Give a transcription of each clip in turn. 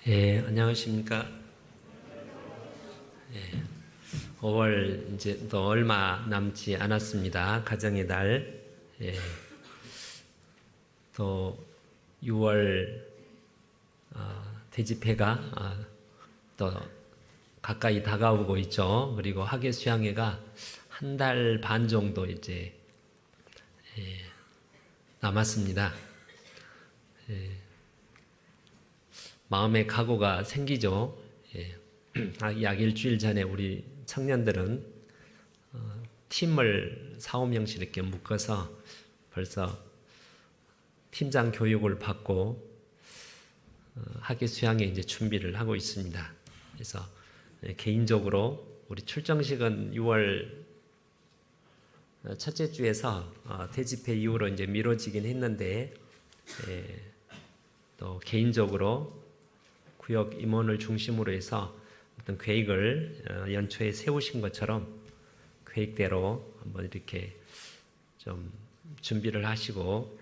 안녕하십니까. 5월 이제 또 얼마 남지 않았습니다. 가정의 달. 또 6월 대집회가 또 가까이 다가오고 있죠. 그리고 학예 수양회가 한 달 반 정도 이제 남았습니다. 마음의 각오가 생기죠. 약 일주일 전에 우리 청년들은 팀을 4-5명씩 이렇게 묶어서 벌써 팀장 교육을 받고 학예 수양에 이제 준비를 하고 있습니다. 그래서 개인적으로 우리 출정식은 6월 첫째 주에서 대집회 이후로 이제 미뤄지긴 했는데 또 개인적으로 구역 임원을 중심으로 해서 어떤 계획을 연초에 세우신 것처럼 계획대로 한번 이렇게 좀 준비를 하시고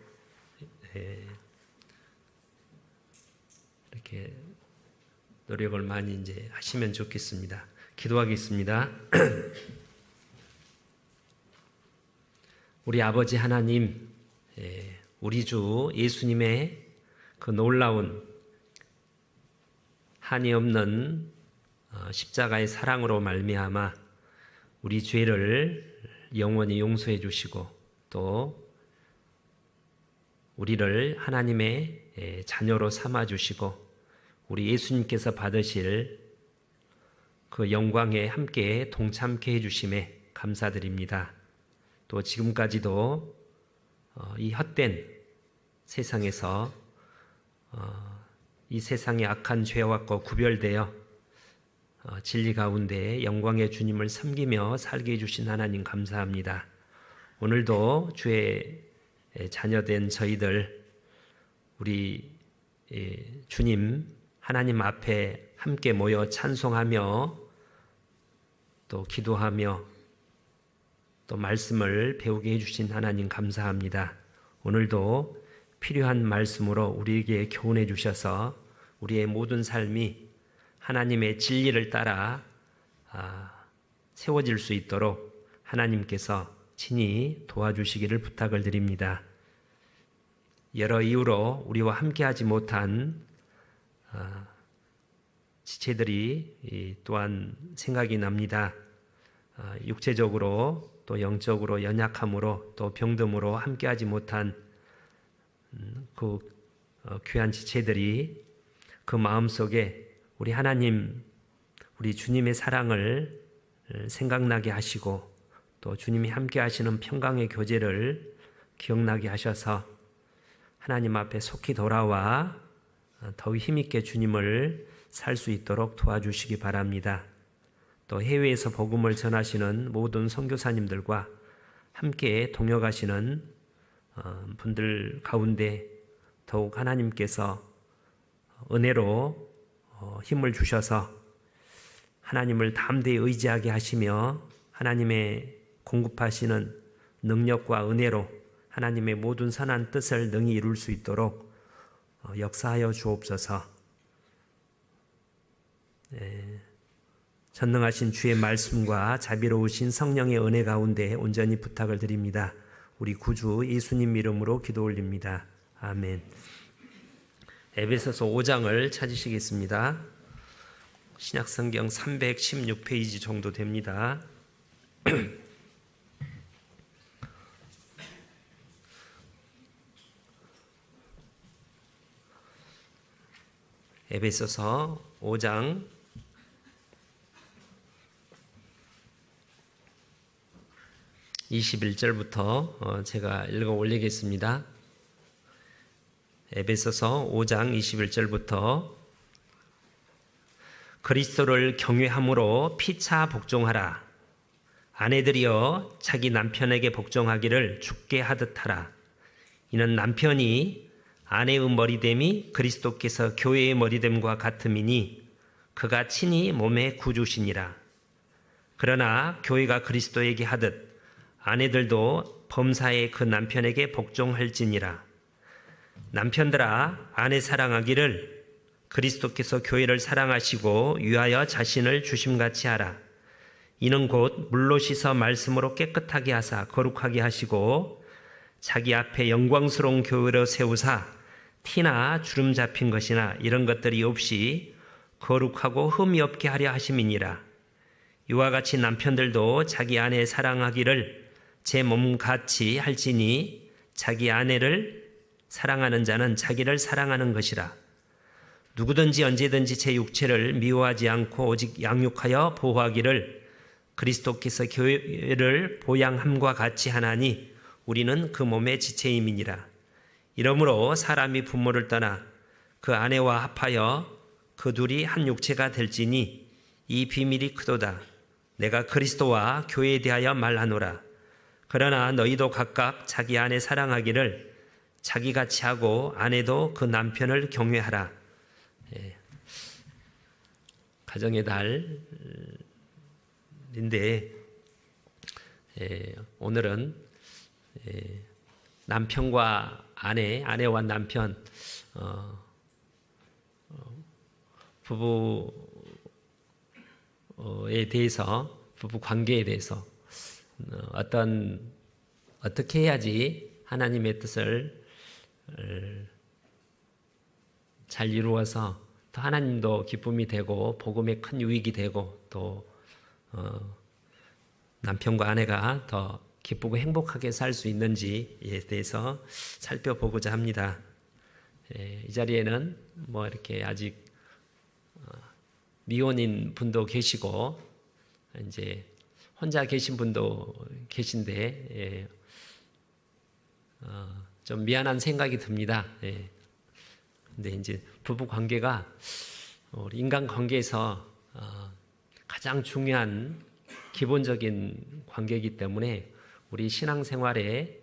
이렇게 노력을 많이 이제 하시면 좋겠습니다. 기도하겠습니다. 우리 아버지 하나님, 우리 주 예수님의 그 놀라운 한이 없는 십자가의 사랑으로 말미암아 우리 죄를 영원히 용서해 주시고 또 우리를 하나님의 자녀로 삼아 주시고 우리 예수님께서 받으실 그 영광에 함께 동참케 해 주심에 감사드립니다. 또 지금까지도 이 헛된 세상에서 이 세상의 악한 죄와 구별되어 진리 가운데 영광의 주님을 섬기며 살게 해주신 하나님 감사합니다. 오늘도 주의 자녀된 저희들 우리 주님 하나님 앞에 함께 모여 찬송하며 또 기도하며 또 말씀을 배우게 해주신 하나님 감사합니다. 오늘도 필요한 말씀으로 우리에게 교훈해 주셔서 우리의 모든 삶이 하나님의 진리를 따라 세워질 수 있도록 하나님께서 친히 도와주시기를 부탁을 드립니다. 여러 이유로 우리와 함께하지 못한 지체들이 또한 생각이 납니다. 육체적으로 또 영적으로 연약함으로 또 병듦으로 함께하지 못한 그 귀한 지체들이 그 마음속에 우리 하나님, 우리 주님의 사랑을 생각나게 하시고 또 주님이 함께 하시는 평강의 교제를 기억나게 하셔서 하나님 앞에 속히 돌아와 더욱 힘있게 주님을 살 수 있도록 도와주시기 바랍니다. 또 해외에서 복음을 전하시는 모든 선교사님들과 함께 동역하시는 분들 가운데 더욱 하나님께서 은혜로 힘을 주셔서 하나님을 담대히 의지하게 하시며 하나님의 공급하시는 능력과 은혜로 하나님의 모든 선한 뜻을 능히 이룰 수 있도록 역사하여 주옵소서. 전능하신 주의 말씀과 자비로우신 성령의 은혜 가운데 온전히 부탁을 드립니다. 우리 구주 예수님 이름으로 기도 올립니다. 아멘. 에베소서 5장을 찾으시겠습니다. 신약성경 316페이지 정도 됩니다. 에베소서 5장 21절부터 제가 읽어 올리겠습니다. 에베소서 5장 21절부터 그리스도를 경외함으로 피차 복종하라. 아내들이여 자기 남편에게 복종하기를 주께 하듯 하라. 이는 남편이 아내의 머리됨이 그리스도께서 교회의 머리됨과 같음이니 그가 친히 몸의 구주시니라. 그러나 교회가 그리스도에게 하듯 아내들도 범사에 그 남편에게 복종할지니라. 남편들아 아내 사랑하기를 그리스도께서 교회를 사랑하시고 위하여 자신을 주심같이 하라. 이는 곧 물로 씻어 말씀으로 깨끗하게 하사 거룩하게 하시고 자기 앞에 영광스러운 교회로 세우사 티나 주름 잡힌 것이나 이런 것들이 없이 거룩하고 흠이 없게 하려 하심이니라. 이와 같이 남편들도 자기 아내 사랑하기를 제 몸같이 할지니 자기 아내를 사랑하는 자는 자기를 사랑하는 것이라. 누구든지 언제든지 제 육체를 미워하지 않고 오직 양육하여 보호하기를 그리스도께서 교회를 보양함과 같이 하나니 우리는 그 몸의 지체임이니라. 이러므로 사람이 부모를 떠나 그 아내와 합하여 그 둘이 한 육체가 될지니 이 비밀이 크도다. 내가 그리스도와 교회에 대하여 말하노라. 그러나 너희도 각각 자기 아내 사랑하기를 자기같이 하고 아내도 그 남편을 경외하라. 가정의 달인데 오늘은 남편과 아내와 남편 부부에 대해서 부부 관계에 대해서 어떻게 해야지 하나님의 뜻을 잘 이루어서 또 하나님도 기쁨이 되고 복음에 큰 유익이 되고 또 남편과 아내가 더 기쁘고 행복하게 살 수 있는지에 대해서 살펴보고자 합니다. 이 자리에는 뭐 이렇게 아직 미혼인 분도 계시고 이제 혼자 계신 분도 계신데 좀 미안한 생각이 듭니다. 근데 이제 부부 관계가 우리 인간 관계에서 가장 중요한 기본적인 관계이기 때문에 우리 신앙생활에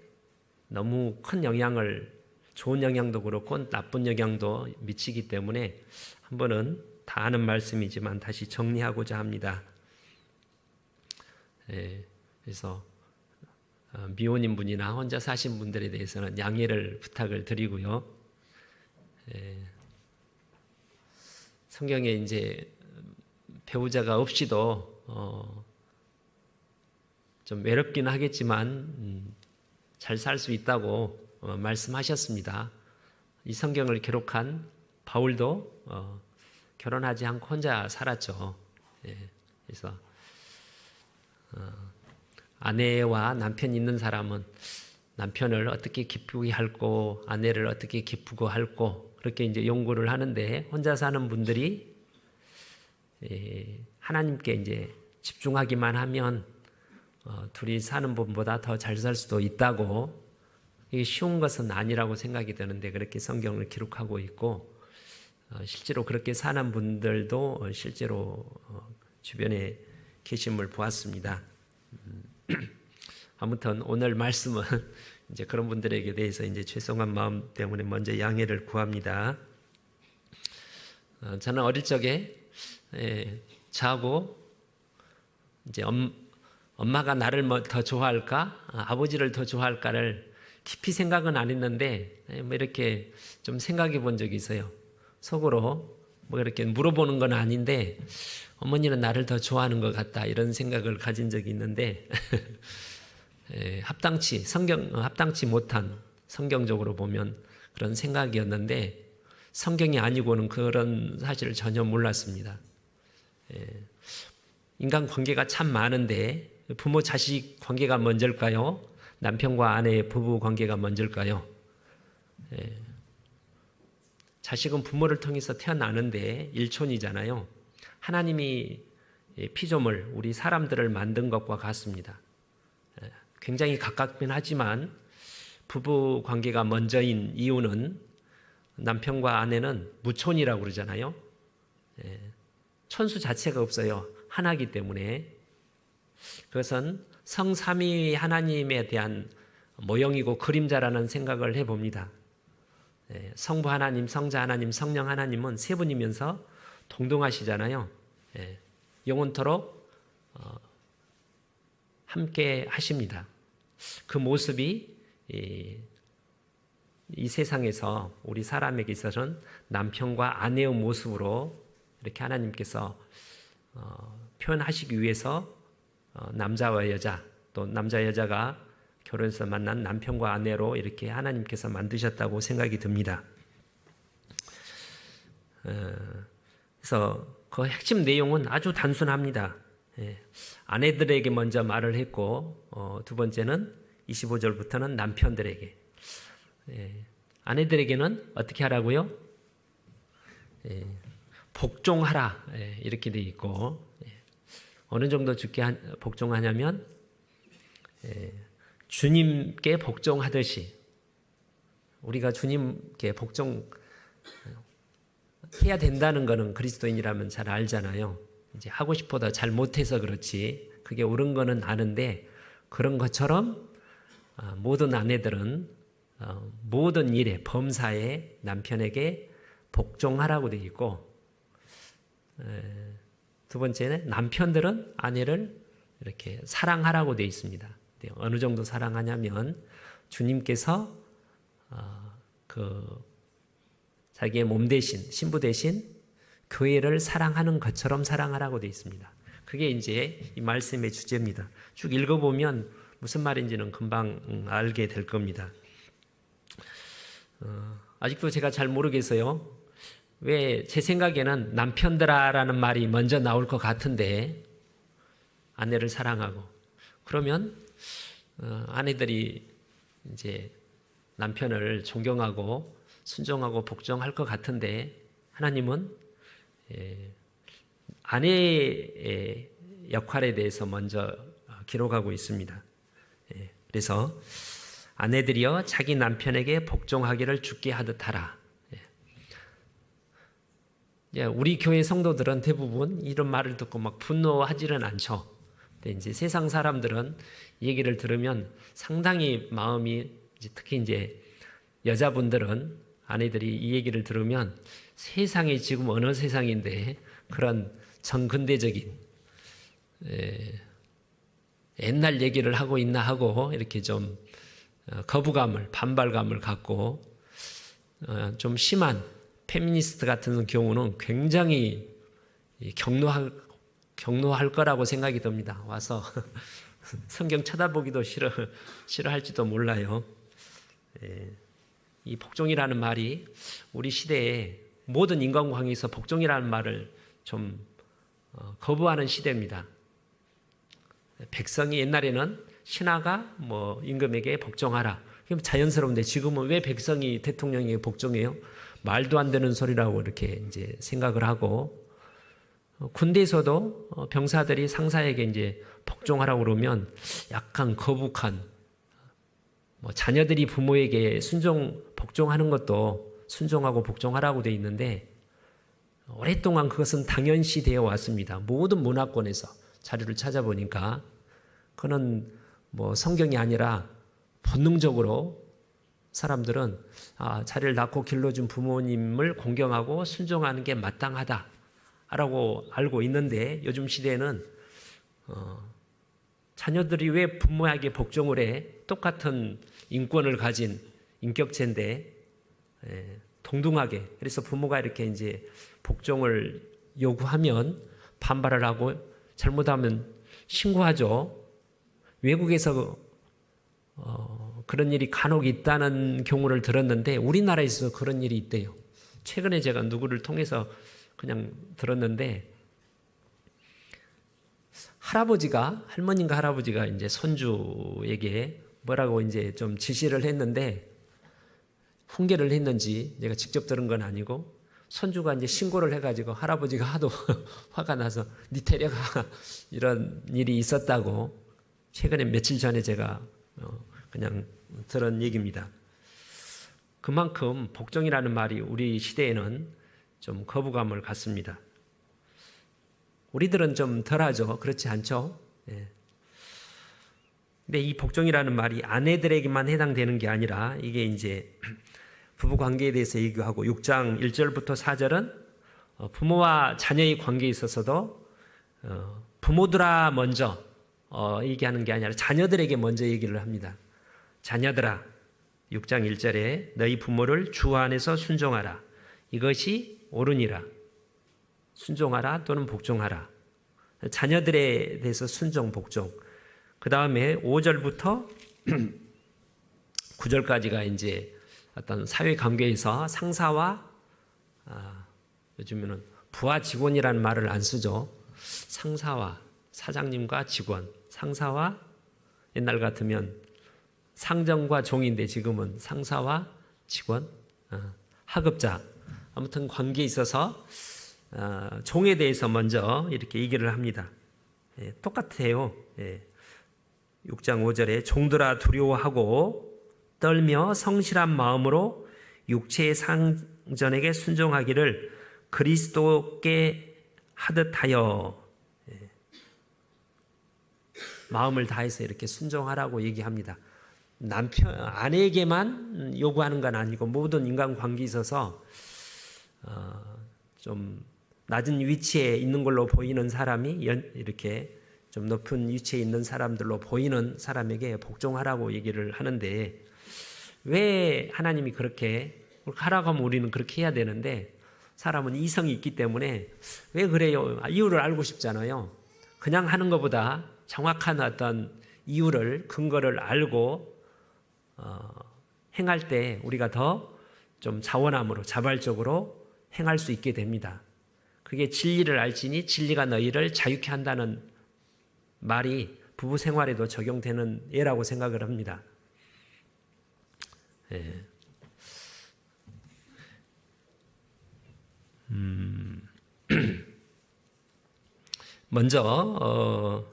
너무 큰 영향을, 좋은 영향도 그렇고 나쁜 영향도 미치기 때문에 한 번은 다 아는 말씀이지만 다시 정리하고자 합니다. 그래서 미혼인 분이나 혼자 사신 분들에 대해서는 양해를 부탁을 드리고요. 성경에 이제 배우자가 없이도 좀 외롭긴 하겠지만 잘 살 수 있다고 말씀하셨습니다. 이 성경을 기록한 바울도 결혼하지 않고 혼자 살았죠. 그래서 아내와 남편이 있는 사람은 남편을 어떻게 기쁘게 할고 아내를 어떻게 기쁘고 할고 그렇게 이제 연구를 하는데 혼자 사는 분들이 하나님께 이제 집중하기만 하면 둘이 사는 분보다 더 잘 살 수도 있다고, 이게 쉬운 것은 아니라고 생각이 드는데 그렇게 성경을 기록하고 있고 실제로 그렇게 사는 분들도 실제로 주변에 계심을 보았습니다. 아무튼 오늘 말씀은 이제 그런 분들에게 대해서 이제 죄송한 마음 때문에 먼저 양해를 구합니다. 저는 어릴 적에 저하고 이제 엄마가 나를 더 좋아할까, 아버지를 더 좋아할까를 깊이 생각은 안 했는데 뭐 이렇게 좀 생각해 본 적이 있어요. 속으로 뭐 이렇게 물어보는 건 아닌데 어머니는 나를 더 좋아하는 것 같다 이런 생각을 가진 적이 있는데 합당치 못한, 성경적으로 보면 그런 생각이었는데 성경이 아니고는 그런 사실을 전혀 몰랐습니다. 인간 관계가 참 많은데 부모 자식 관계가 먼저일까요? 남편과 아내 부부 관계가 먼저일까요? 자식은 부모를 통해서 태어나는데 일촌이잖아요. 하나님이 피조물, 우리 사람들을 만든 것과 같습니다. 굉장히 가깝긴 하지만 부부 관계가 먼저인 이유는 남편과 아내는 무촌이라고 그러잖아요. 천수 자체가 없어요. 하나이기 때문에. 그것은 성삼위 하나님에 대한 모형이고 그림자라는 생각을 해봅니다. 성부 하나님, 성자 하나님, 성령 하나님은 세 분이면서 동등하시잖아요. 영원토록 함께 하십니다. 그 모습이 이 세상에서 우리 사람에게 있어서는 남편과 아내의 모습으로 이렇게 하나님께서 표현하시기 위해서 남자와 여자, 또 남자 여자가 결혼해서 만난 남편과 아내로 이렇게 하나님께서 만드셨다고 생각이 듭니다. 그래서 그 핵심 내용은 아주 단순합니다. 아내들에게 먼저 말을 했고, 두 번째는 25절부터는 남편들에게. 아내들에게는 어떻게 하라고요? 복종하라, 이렇게 돼 있고, 어느 정도 주께 복종하냐면 주님께 복종하듯이, 우리가 주님께 복종해야 된다는 것은 그리스도인이라면 잘 알잖아요. 이제 하고 싶어도 잘 못해서 그렇지, 그게 옳은 거는 아는데, 그런 것처럼 모든 아내들은 모든 일에, 범사에 남편에게 복종하라고 되어 있고, 두 번째는 남편들은 아내를 이렇게 사랑하라고 되어 있습니다. 어느 정도 사랑하냐면 주님께서 자기의 몸 대신, 신부 대신 교회를 사랑하는 것처럼 사랑하라고 되어 있습니다. 그게 이제 이 말씀의 주제입니다. 쭉 읽어보면 무슨 말인지는 금방 알게 될 겁니다. 아직도 제가 잘 모르겠어요. 왜 제 생각에는 남편들아라는 말이 먼저 나올 것 같은데, 아내를 사랑하고, 그러면 아내들이 이제 남편을 존경하고 순종하고 복종할 것 같은데, 하나님은 아내의 역할에 대해서 먼저 기록하고 있습니다. 그래서 아내들이여 자기 남편에게 복종하기를 주께 하듯 하라. 우리 교회 성도들은 대부분 이런 말을 듣고 막 분노하지는 않죠. 근데 이제 세상 사람들은 이 얘기를 들으면 상당히 마음이, 특히 이제 여자분들은, 아내들이 이 얘기를 들으면 세상이 지금 어느 세상인데 그런 정근대적인 옛날 얘기를 하고 있나 하고 이렇게 좀 거부감을, 반발감을 갖고 좀 심한 페미니스트 같은 경우는 굉장히 경노할 거라고 생각이 듭니다. 와서 성경 쳐다보기도 싫어할지도 몰라요. 이 복종이라는 말이 우리 시대에 모든 인간관계에서 복종이라는 말을 좀 거부하는 시대입니다. 백성이 옛날에는 신하가 임금에게 복종하라. 그럼 자연스러운데 지금은 왜 백성이 대통령에게 복종해요? 말도 안 되는 소리라고 이렇게 이제 생각을 하고, 군대에서도 병사들이 상사에게 이제 복종하라고 그러면 약간 거북한, 자녀들이 부모에게 복종하는 것도 순종하고 복종하라고 돼 있는데, 오랫동안 그것은 당연시 되어 왔습니다. 모든 문화권에서 자료를 찾아보니까 그는 성경이 아니라 본능적으로 사람들은 자리를 낳고 길러준 부모님을 공경하고 순종하는 게 마땅하다라고 알고 있는데, 요즘 시대에는 자녀들이 왜 부모에게 복종을 해? 똑같은 인권을 가진 인격체인데 동등하게. 그래서 부모가 이렇게 이제 복종을 요구하면 반발을 하고 잘못하면 신고하죠. 외국에서 그런 일이 간혹 있다는 경우를 들었는데 우리나라에서 그런 일이 있대요. 최근에 제가 누구를 통해서 그냥 들었는데, 할머니인가 할아버지가 이제 손주에게 뭐라고 이제 좀 지시를 했는데, 훈계를 했는지 제가 직접 들은 건 아니고, 손주가 이제 신고를 해가지고 할아버지가 하도 화가 나서 니 데려가 이런 일이 있었다고 최근에 며칠 전에 제가 그냥 들은 얘기입니다. 그만큼 복종이라는 말이 우리 시대에는 좀 거부감을 갖습니다. 우리들은 좀 덜하죠. 그렇지 않죠? 근데 이 복종이라는 말이 아내들에게만 해당되는 게 아니라 이게 이제 부부 관계에 대해서 얘기하고 6장 1절부터 4절은 부모와 자녀의 관계에 있어서도 부모들아 먼저 얘기하는 게 아니라 자녀들에게 먼저 얘기를 합니다. 자녀들아, 6장 1절에 너희 부모를 주 안에서 순종하라. 이것이 옳으니라. 순종하라 또는 복종하라. 자녀들에 대해서 순종, 복종. 그 다음에 5절부터 9절까지가 이제 어떤 사회 관계에서 상사와 요즘에는 부하 직원이라는 말을 안 쓰죠. 상사와 사장님과 직원, 상사와 옛날 같으면 상정과 종인데 지금은 상사와 직원, 하급자. 아무튼 관계에 있어서 종에 대해서 먼저 이렇게 얘기를 합니다. 똑같아요. 6장 5절에 종들아 두려워하고 떨며 성실한 마음으로 육체의 상전에게 순종하기를 그리스도께 하듯하여 마음을 다해서 이렇게 순종하라고 얘기합니다. 남편, 아내에게만 요구하는 건 아니고 모든 인간관계에 있어서 좀 낮은 위치에 있는 걸로 보이는 사람이 이렇게 좀 높은 위치에 있는 사람들로 보이는 사람에게 복종하라고 얘기를 하는데 왜 하나님이 그렇게 하라고 하면 우리는 그렇게 해야 되는데 사람은 이성이 있기 때문에 왜 그래요? 이유를 알고 싶잖아요. 그냥 하는 것보다 정확한 어떤 이유를 근거를 알고 행할 때 우리가 더 좀 자원함으로 자발적으로 행할 수 있게 됩니다. 그게 진리를 알지니 진리가 너희를 자유케 한다는 말이 부부 생활에도 적용되는 예라고 생각을 합니다. 먼저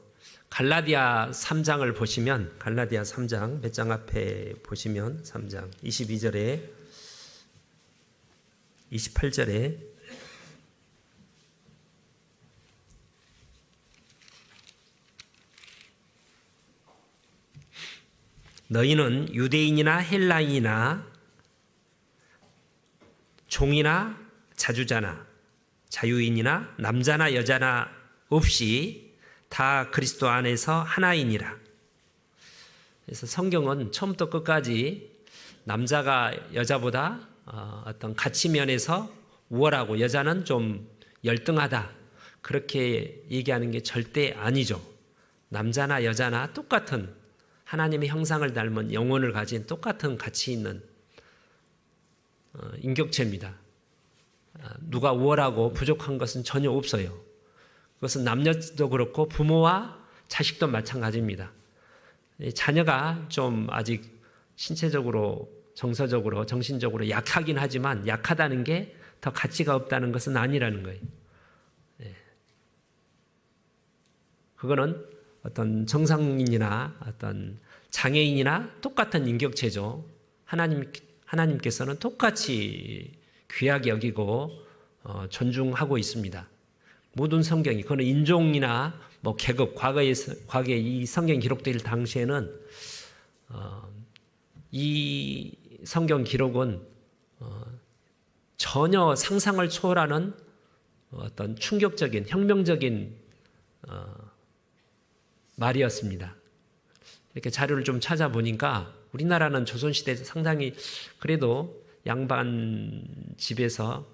갈라디아 3장을 보시면 갈라디아 3장 몇 장 앞에 보시면 3장 22절에 28절에 너희는 유대인이나 헬라인이나 종이나 자주자나 자유인이나 남자나 여자나 없이 다 그리스도 안에서 하나이니라. 그래서 성경은 처음부터 끝까지 남자가 여자보다 어떤 가치 면에서 우월하고 여자는 좀 열등하다 그렇게 얘기하는 게 절대 아니죠. 남자나 여자나 똑같은 하나님의 형상을 닮은 영혼을 가진 똑같은 가치 있는 인격체입니다. 누가 우월하고 부족한 것은 전혀 없어요. 그것은 남녀도 그렇고 부모와 자식도 마찬가지입니다. 자녀가 좀 아직 신체적으로 정서적으로 정신적으로 약하긴 하지만 약하다는 게 더 가치가 없다는 것은 아니라는 거예요. 그거는 어떤 정상인이나 어떤 장애인이나 똑같은 인격체죠. 하나님께서는 똑같이 귀하게 여기고 존중하고 있습니다. 모든 성경이 그거는 인종이나 뭐 계급 과거에 이 성경 기록될 당시에는 이 성경 기록은 전혀 상상을 초월하는 어떤 충격적인 혁명적인 말이었습니다. 이렇게 자료를 좀 찾아보니까 우리나라는 조선시대 상당히 그래도 양반 집에서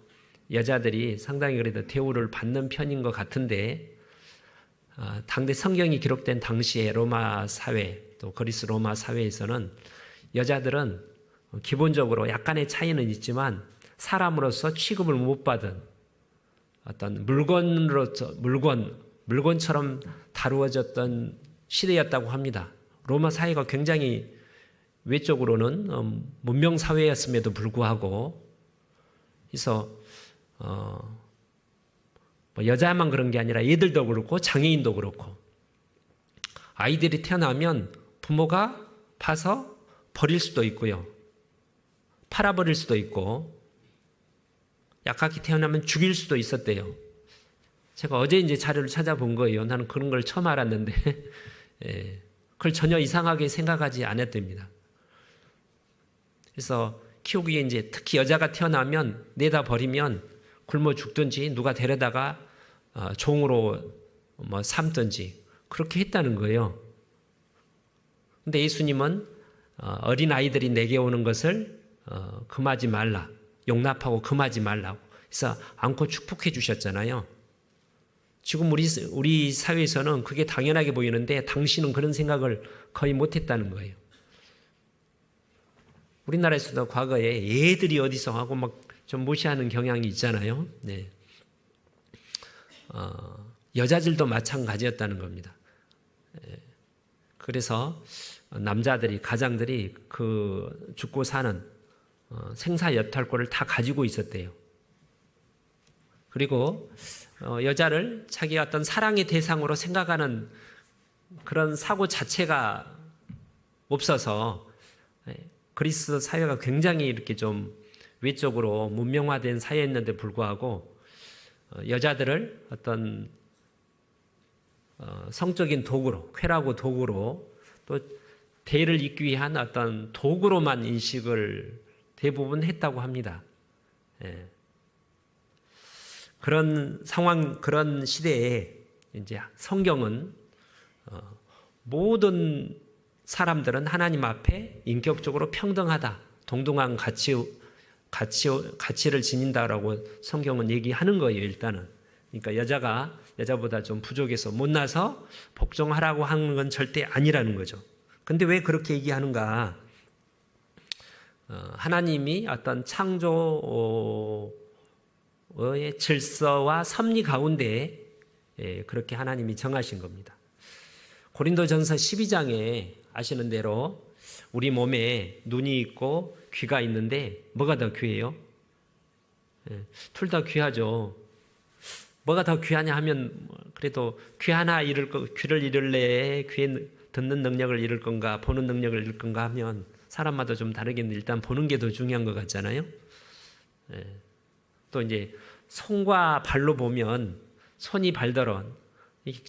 여자들이 상당히 그래도 대우를 받는 편인 것 같은데 당대 성경이 기록된 당시에 로마 사회 또 그리스 로마 사회에서는 여자들은 기본적으로 약간의 차이는 있지만 사람으로서 취급을 못 받은 어떤 물건처럼 다루어졌던 시대였다고 합니다. 로마 사회가 굉장히 외적으로는 문명 사회였음에도 불구하고 그래서 여자만 그런 게 아니라 애들도 그렇고 장애인도 그렇고 아이들이 태어나면 부모가 파서 버릴 수도 있고요. 팔아버릴 수도 있고 약하게 태어나면 죽일 수도 있었대요. 제가 어제 이제 자료를 찾아본 거예요. 나는 그런 걸 처음 알았는데 그걸 전혀 이상하게 생각하지 않았답니다. 그래서 키우기에 이제 특히 여자가 태어나면 내다 버리면 굶어 죽든지 누가 데려다가 종으로 삼든지 그렇게 했다는 거예요. 근데 예수님은 어린 아이들이 내게 오는 것을 금하지 말라, 용납하고 금하지 말라고 그래서 안고 축복해 주셨잖아요. 지금 우리 사회에서는 그게 당연하게 보이는데 당신은 그런 생각을 거의 못했다는 거예요. 우리나라에서도 과거에 애들이 어디서 하고 막 좀 무시하는 경향이 있잖아요. 네. 여자들도 마찬가지였다는 겁니다. 그래서 남자들이, 가장들이 그 죽고 사는 생사 여탈권을 다 가지고 있었대요. 그리고 여자를 자기 어떤 사랑의 대상으로 생각하는 그런 사고 자체가 없어서 그리스 사회가 굉장히 이렇게 좀 외적으로 문명화된 사회였는데 불구하고 여자들을 어떤 성적인 도구로, 쾌락의 도구로 또 대를 잇기 위한 어떤 도구로만 인식을 대부분 했다고 합니다. 그런 상황, 그런 시대에 이제 성경은 모든 사람들은 하나님 앞에 인격적으로 평등하다, 동등한 가치를 지닌다라고 성경은 얘기하는 거예요, 일단은. 그러니까 여자가 여자보다 좀 부족해서 못나서 복종하라고 하는 건 절대 아니라는 거죠. 근데 왜 그렇게 얘기하는가? 하나님이 어떤 창조의 질서와 섭리 가운데 그렇게 하나님이 정하신 겁니다. 고린도전서 12장에 아시는 대로 우리 몸에 눈이 있고 귀가 있는데 뭐가 더 귀해요? 둘 다 귀하죠. 뭐가 더 귀하냐 하면 그래도 귀 하나 잃을 거, 귀를 잃을래, 귀에 듣는 능력을 잃을 건가, 보는 능력을 잃을 건가 하면 사람마다 좀 다르겠는데 일단 보는 게 더 중요한 것 같잖아요. 또 이제 손과 발로 보면 손이 발더러 이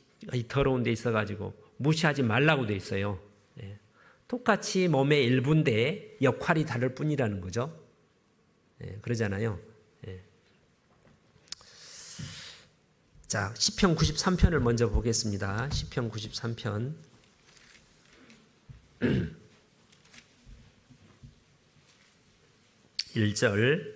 더러운 데 있어가지고 무시하지 말라고 돼 있어요. 똑같이 몸의 일부인데 역할이 다를 뿐이라는 거죠. 그러잖아요. 자, 시편 93편을 먼저 보겠습니다. 시편 93편. 1절.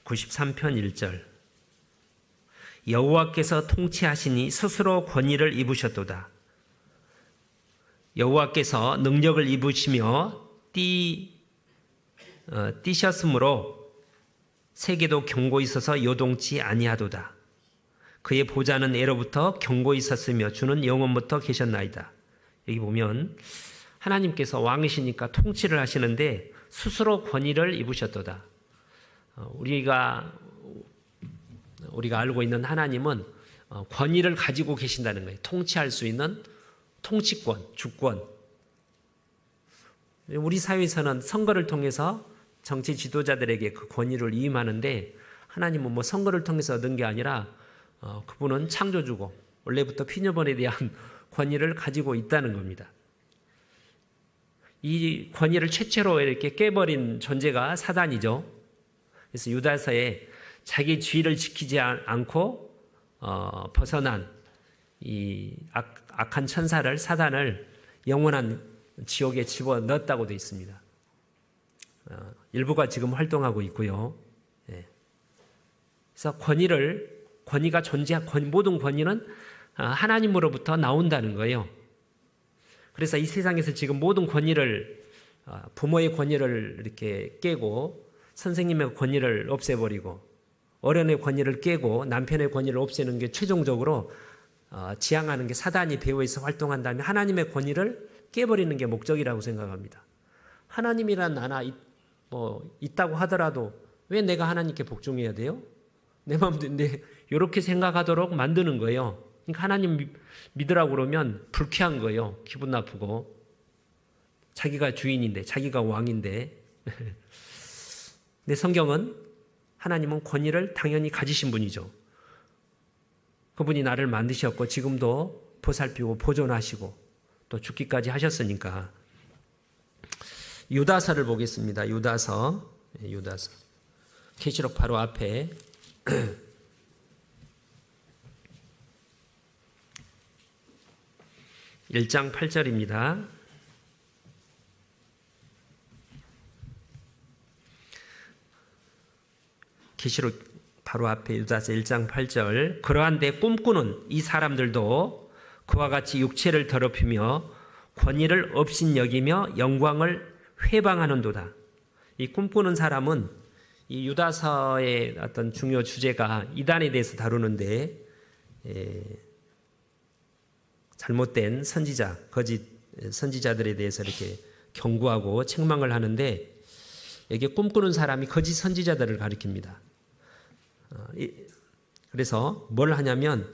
(93편) 1절. 여호와께서 통치하시니 스스로 권위를 입으셨도다. 여호와께서 능력을 입으시며 띠셨으므로 세계도 경고 있어서 요동치 아니하도다. 그의 보좌는 애로부터 경고 있었으며 주는 영원부터 계셨나이다. 여기 보면 하나님께서 왕이시니까 통치를 하시는데 스스로 권위를 입으셨도다. 우리가 알고 있는 하나님은 권위를 가지고 계신다는 거예요. 통치할 수 있는 통치권, 주권. 우리 사회에서는 선거를 통해서 정치 지도자들에게 그 권위를 위임하는데 하나님은 뭐 선거를 통해서 얻은 게 아니라 그분은 창조주고 원래부터 피조물에 대한 권위를 가지고 있다는 겁니다. 이 권위를 최초로 이렇게 깨버린 존재가 사단이죠. 그래서 유다서에 자기 주의를 지키지 않고 벗어난 이 악한 천사를, 사단을 영원한 지옥에 집어넣었다고 되어 있습니다. 일부가 지금 활동하고 있고요. 그래서 권위가 모든 권위는 하나님으로부터 나온다는 거예요. 그래서 이 세상에서 지금 모든 권위를, 부모의 권위를 이렇게 깨고 선생님의 권위를 없애버리고 어른의 권위를 깨고 남편의 권위를 없애는 게 최종적으로 지향하는 게 사단이 배후에서 활동한 다음에 하나님의 권위를 깨버리는 게 목적이라고 생각합니다. 하나님이란 하나 있다고 하더라도 왜 내가 하나님께 복종해야 돼요? 내 마음대로 이렇게 생각하도록 만드는 거예요. 그러니까 하나님 믿으라고 그러면 불쾌한 거예요. 기분 나쁘고. 자기가 주인인데, 자기가 왕인데. 근데 성경은 하나님은 권위를 당연히 가지신 분이죠. 그분이 나를 만드셨고 지금도 보살피고 보존하시고 또 죽기까지 하셨으니까. 유다서를 보겠습니다. 유다서. 계시록 바로 앞에 1장 8절입니다. 계시록 바로 앞에 유다서 1장 8절. 그러한데 꿈꾸는 이 사람들도 그와 같이 육체를 더럽히며 권위를 업신여기며 영광을 회방하는도다. 이 꿈꾸는 사람은 이 유다서의 어떤 중요 주제가 이단에 대해서 다루는데 잘못된 선지자, 거짓 선지자들에 대해서 이렇게 경고하고 책망을 하는데 여기에 꿈꾸는 사람이 거짓 선지자들을 가리킵니다. 그래서 뭘 하냐면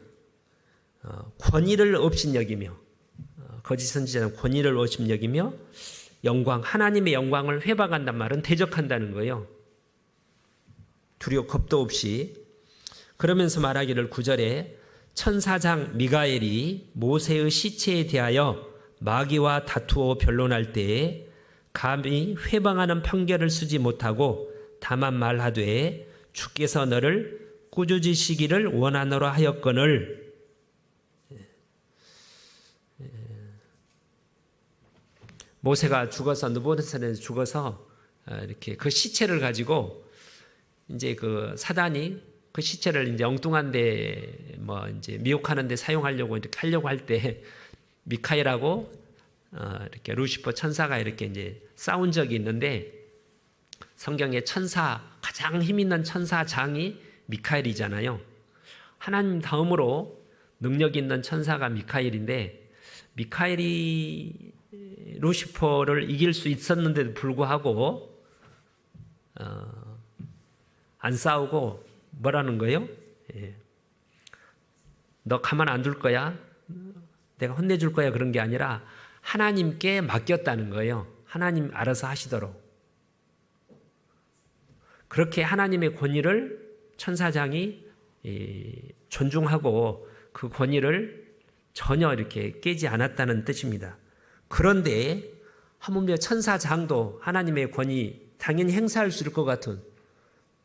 권위를 업신여기며 거짓 선지자는 권위를 업신여기며 영광, 하나님의 영광을 회방한단 말은 대적한다는 거예요. 두려워 겁도 없이. 그러면서 말하기를 9절에 천사장 미가엘이 모세의 시체에 대하여 마귀와 다투어 변론할 때에 감히 회방하는 판결을 쓰지 못하고 다만 말하되 주께서 너를 꾸짖으시기를 원하노라 하였거늘. 모세가 죽어서 느부갓네살이 죽어서 이렇게 그 시체를 가지고 이제 그 사단이 그 시체를 이제 엉뚱한데 뭐 이제 미혹하는데 사용하려고 이렇게 하려고 할 때 미카엘하고 이렇게 루시퍼 천사가 이렇게 이제 싸운 적이 있는데 성경에 천사 가장 힘 있는 천사장이 미카엘이잖아요. 하나님 다음으로 능력 있는 천사가 미카엘인데 미카엘이 루시퍼를 이길 수 있었는데도 불구하고 안 싸우고 뭐라는 거예요? 너 가만 안 둘 거야? 내가 혼내줄 거야? 그런 게 아니라 하나님께 맡겼다는 거예요. 하나님 알아서 하시도록. 그렇게 하나님의 권위를 천사장이 존중하고 그 권위를 전혀 이렇게 깨지 않았다는 뜻입니다. 그런데 하물며 천사장도 하나님의 권위 당연히 행사할 수 있을 것 같은,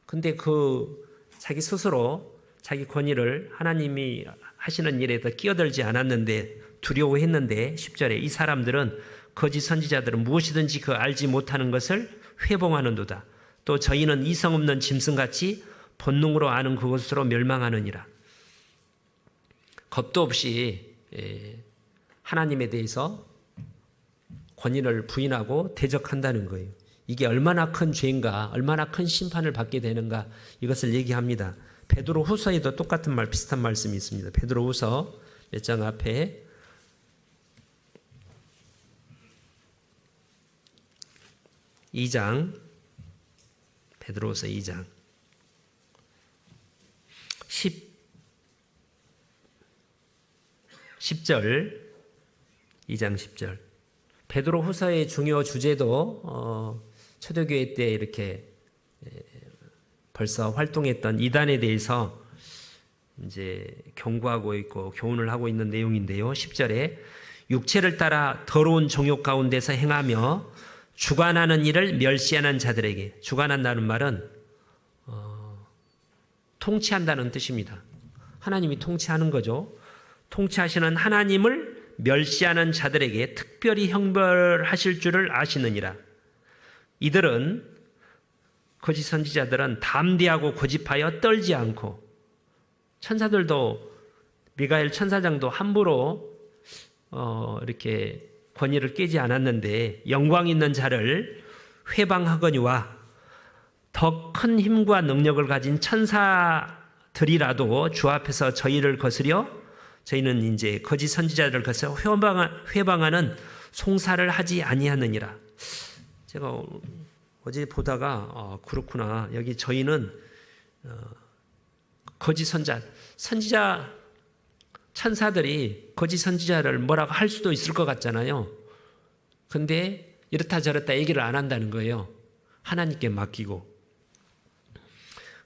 근데 그 자기 스스로 자기 권위를 하나님이 하시는 일에 더 끼어들지 않았는데 두려워했는데 10절에 이 사람들은 거짓 선지자들은 무엇이든지 그 알지 못하는 것을 회봉하는도다. 또 저희는 이성 없는 짐승같이 본능으로 아는 그것으로 멸망하느니라. 겁도 없이 하나님에 대해서 권위를 부인하고 대적한다는 거예요. 이게 얼마나 큰 죄인가, 얼마나 큰 심판을 받게 되는가, 이것을 얘기합니다. 베드로 후서에도 똑같은 말, 비슷한 말씀이 있습니다. 베드로 후서 몇 장 앞에 2장, 베드로후서 2장 10절, 2장 10절. 베드로 후서의 중요 주제도 초대교회 때 이렇게 벌써 활동했던 이단에 대해서 이제 경고하고 있고 교훈을 하고 있는 내용인데요. 10절에 육체를 따라 더러운 정욕 가운데서 행하며 주관하는 일을 멸시하는 자들에게, 주관한다는 말은 통치한다는 뜻입니다. 하나님이 통치하는 거죠. 통치하시는 하나님을 멸시하는 자들에게 특별히 형벌하실 줄을 아시느니라. 이들은, 거짓 선지자들은 담대하고 고집하여 떨지 않고, 천사들도, 미가엘 천사장도 함부로 이렇게 권위를 깨지 않았는데 영광 있는 자를 회방하거니와 더 큰 힘과 능력을 가진 천사들이라도 주 앞에서 저희를 거스려, 저희는 이제 거짓 선지자들을 거스려 회방하는 송사를 하지 아니하느니라. 제가 어제 보다가 그렇구나. 여기 저희는 거짓 선지자 천사들이 거짓 선지자를 뭐라고 할 수도 있을 것 같잖아요. 근데 이렇다 저렇다 얘기를 안 한다는 거예요. 하나님께 맡기고.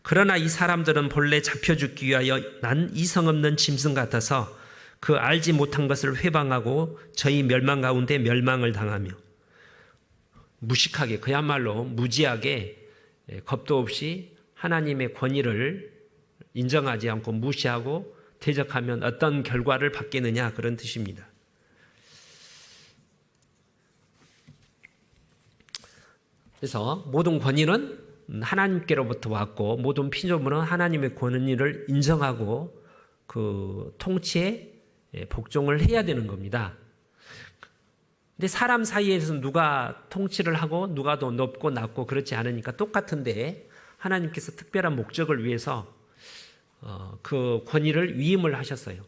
그러나 이 사람들은 본래 잡혀 죽기 위하여 난 이성 없는 짐승 같아서 그 알지 못한 것을 회방하고 저희 멸망 가운데 멸망을 당하며, 무식하게, 그야말로 무지하게 겁도 없이 하나님의 권위를 인정하지 않고 무시하고 대적하면 어떤 결과를 받겠느냐, 그런 뜻입니다. 그래서 모든 권위는 하나님께로부터 왔고 모든 피조물은 하나님의 권위를 인정하고 그 통치에 복종을 해야 되는 겁니다. 근데 사람 사이에서 누가 통치를 하고 누가 더 높고 낮고 그렇지 않으니까 똑같은데 하나님께서 특별한 목적을 위해서 그 권위를 위임을 하셨어요.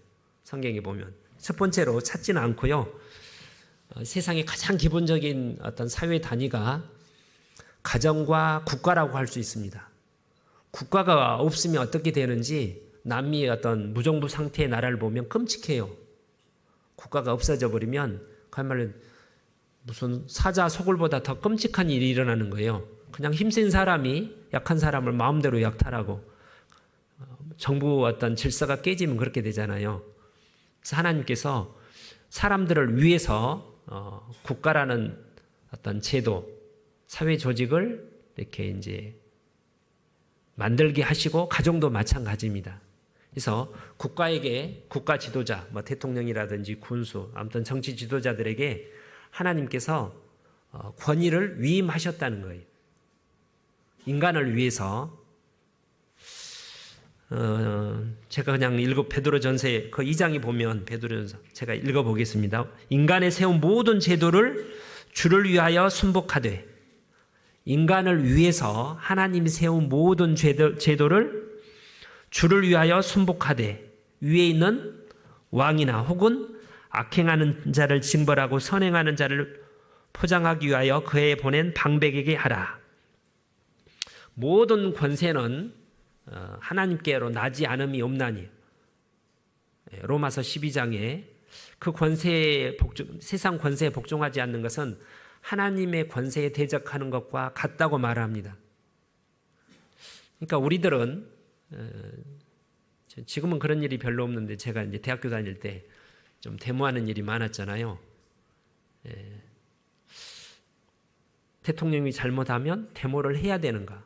성경에 보면 첫 번째로 찾지는 않고요. 세상의 가장 기본적인 어떤 사회 단위가 가정과 국가라고 할 수 있습니다. 국가가 없으면 어떻게 되는지 남미의 어떤 무정부 상태의 나라를 보면 끔찍해요. 국가가 없어져 버리면 그야말로 무슨 사자 소굴보다 더 끔찍한 일이 일어나는 거예요. 그냥 힘센 사람이 약한 사람을 마음대로 약탈하고 정부 어떤 질서가 깨지면 그렇게 되잖아요. 그래서 하나님께서 사람들을 위해서 국가라는 어떤 제도, 사회 조직을 이렇게 이제 만들게 하시고 가정도 마찬가지입니다. 그래서 국가에게 국가 지도자, 뭐 대통령이라든지 군수, 아무튼 정치 지도자들에게 하나님께서 권위를 위임하셨다는 거예요. 인간을 위해서 제가 그냥 베드로전서 그 2장에 보면 베드로전서 제가 읽어보겠습니다. 인간에 세운 모든 제도를 주를 위하여 순복하되 인간을 위해서 하나님이 세운 모든 제도를 주를 위하여 순복하되 위에 있는 왕이나 혹은 악행하는 자를 징벌하고 선행하는 자를 포장하기 위하여 그에 보낸 방백에게 하라. 모든 권세는 하나님께로 나지 않음이 없나니 로마서 12장에 그 세상 권세에 복종하지 않는 것은 하나님의 권세에 대적하는 것과 같다고 말합니다. 그러니까 우리들은 지금은 그런 일이 별로 없는데 제가 이제 대학교 다닐 때 좀 데모하는 일이 많았잖아요. 대통령이 잘못하면 데모를 해야 되는가?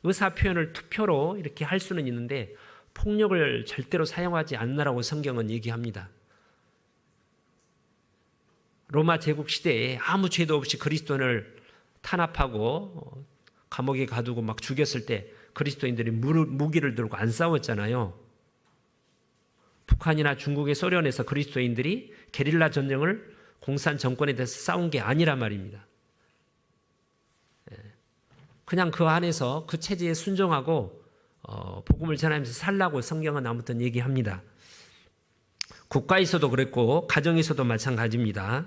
의사 표현을 투표로 이렇게 할 수는 있는데 폭력을 절대로 사용하지 않으라고 성경은 얘기합니다. 로마 제국 시대에 아무 죄도 없이 그리스도인을 탄압하고 감옥에 가두고 막 죽였을 때 그리스도인들이 무기를 들고 안 싸웠잖아요. 북한이나 중국의 소련에서 그리스도인들이 게릴라 전쟁을 공산 정권에 대해서 싸운 게 아니란 말입니다. 그냥 그 안에서 그 체제에 순종하고 복음을 전하면서 살라고 성경은 아무튼 얘기합니다. 국가에서도 그랬고 가정에서도 마찬가지입니다.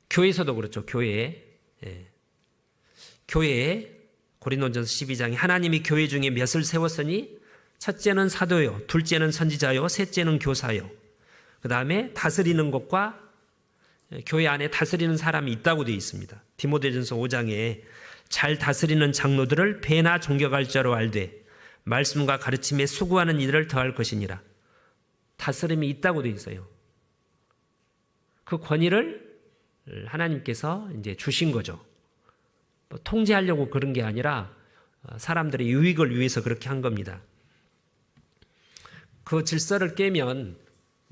교회에서도 그렇죠. 교회에 고린도전서 12장에 하나님이 교회 중에 몇을 세웠으니 첫째는 사도요, 둘째는 선지자요, 셋째는 교사요. 그 다음에 다스리는 것과 교회 안에 다스리는 사람이 있다고 되어 있습니다. 디모데전서 5장에 잘 다스리는 장로들을 배나 존경할 자로 알되 말씀과 가르침에 수고하는 이들을 더할 것이니라. 다스림이 있다고 되어 있어요. 그 권위를 하나님께서 이제 주신 거죠. 뭐 통제하려고 그런 게 아니라 사람들의 유익을 위해서 그렇게 한 겁니다. 그 질서를 깨면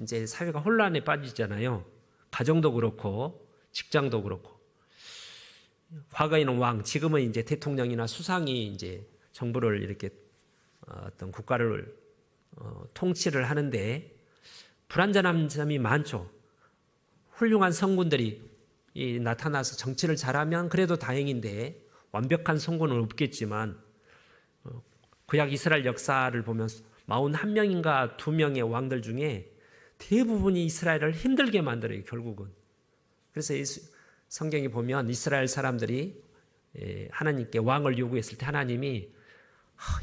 이제 사회가 혼란에 빠지잖아요. 가정도 그렇고 직장도 그렇고. 과거에는 왕, 지금은 이제 대통령이나 수상이 이제 정부를 이렇게 어떤 국가를 통치를 하는데 불완전한 점이 많죠. 훌륭한 성군들이 나타나서 정치를 잘하면 그래도 다행인데 완벽한 성군은 없겠지만 구약 이스라엘 역사를 보면 41명인가 2명의 왕들 중에 대부분이 이스라엘을 힘들게 만들어요. 결국은. 그래서 성경에 보면 이스라엘 사람들이 하나님께 왕을 요구했을 때 하나님이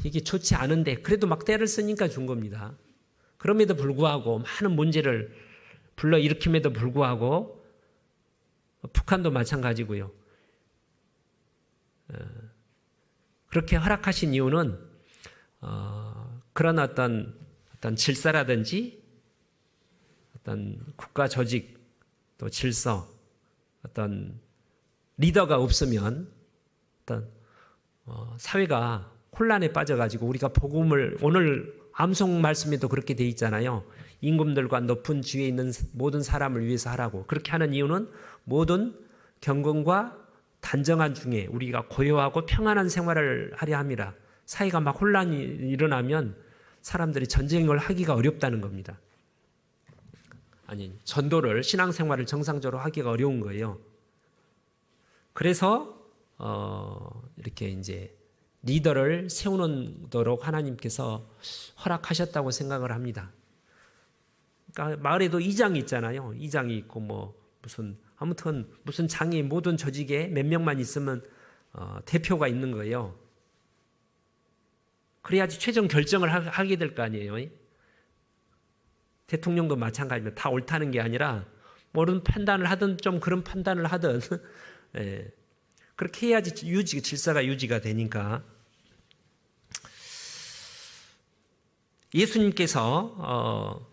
이게 좋지 않은데 그래도 막 때를 쓰니까 준 겁니다. 그럼에도 불구하고 많은 문제를 불러일으킴에도 불구하고 북한도 마찬가지고요. 그렇게 허락하신 이유는 그런 어떤 질서라든지 어떤 국가 조직 또 질서 어떤 리더가 없으면 어떤 사회가 혼란에 빠져가지고 우리가 복음을 오늘 암송 말씀에도 그렇게 돼 있잖아요. 임금들과 높은 지위에 있는 모든 사람을 위해서 하라고. 그렇게 하는 이유는 모든 경건과 단정한 중에 우리가 고요하고 평안한 생활을 하려 함이라. 사회가 막 혼란이 일어나면 사람들이 전쟁을 하기가 어렵다는 겁니다. 아니, 전도를, 신앙생활을 정상적으로 하기가 어려운 거예요. 그래서 이렇게 이제 리더를 세우도록 하나님께서 허락하셨다고 생각을 합니다. 그러니까 마을에도 이장이 있잖아요. 이장이 있고 뭐 아무튼 무슨 장이 모든 조직에 몇 명만 있으면 대표가 있는 거예요. 그래야지 최종 결정을 하게 될 거 아니에요. 대통령도 마찬가지입니다. 다 옳다는 게 아니라 모르는 판단을 하든 좀 그런 판단을 하든 예. 그렇게 해야지 질서가 유지가 되니까. 예수님께서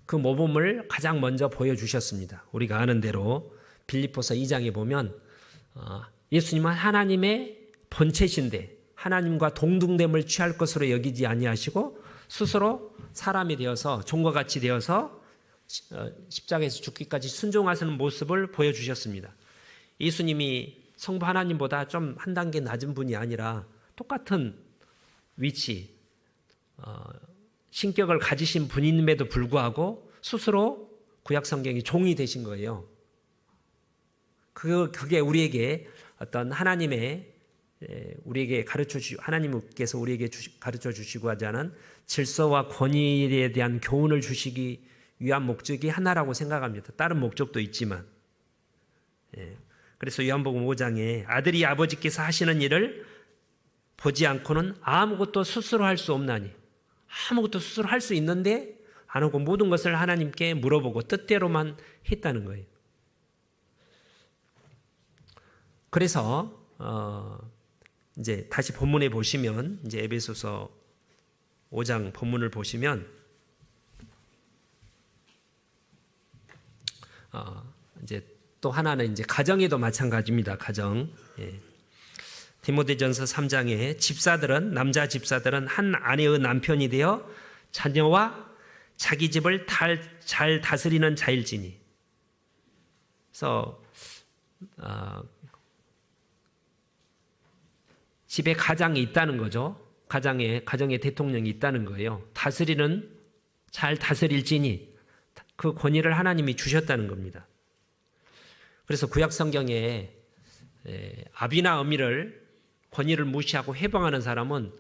그 모범을 가장 먼저 보여주셨습니다. 우리가 아는 대로 빌립보서 2장에 보면 예수님은 하나님의 본체신데 하나님과 동등됨을 취할 것으로 여기지 아니하시고 스스로 사람이 되어서 종과 같이 되어서 십자가에서 죽기까지 순종하시는 모습을 보여주셨습니다. 예수님이 성부 하나님보다 좀 한 단계 낮은 분이 아니라 똑같은 위치, 신격을 가지신 분임에도 불구하고 스스로 구약 성경이 종이 되신 거예요. 그게 우리에게 어떤 우리에게 하나님께서 우리에게 가르쳐 주시고 하자는 질서와 권위에 대한 교훈을 주시기 위한 목적이 하나라고 생각합니다. 다른 목적도 있지만. 그래서 요한복음 5장에 아들이 아버지께서 하시는 일을 보지 않고는 아무것도 스스로 할 수 없나니, 아무것도 스스로 할 수 있는데 안 하고 모든 것을 하나님께 물어보고 뜻대로만 했다는 거예요. 그래서 이제 다시 본문에 보시면, 이제 에베소서 5장 본문을 보시면 이제 또 하나는 이제 가정에도 마찬가지입니다. 가정. 디모데전서 3장에 남자 집사들은 한 아내의 남편이 되어 자녀와 자기 집을 잘 다스리는 자일지니. 그래서 집에 가장이 있다는 거죠. 가정의 대통령이 있다는 거예요. 잘 다스릴지니 그 권위를 하나님이 주셨다는 겁니다. 그래서 구약 성경에 아비나 어미를 권위를 무시하고 해방하는 사람은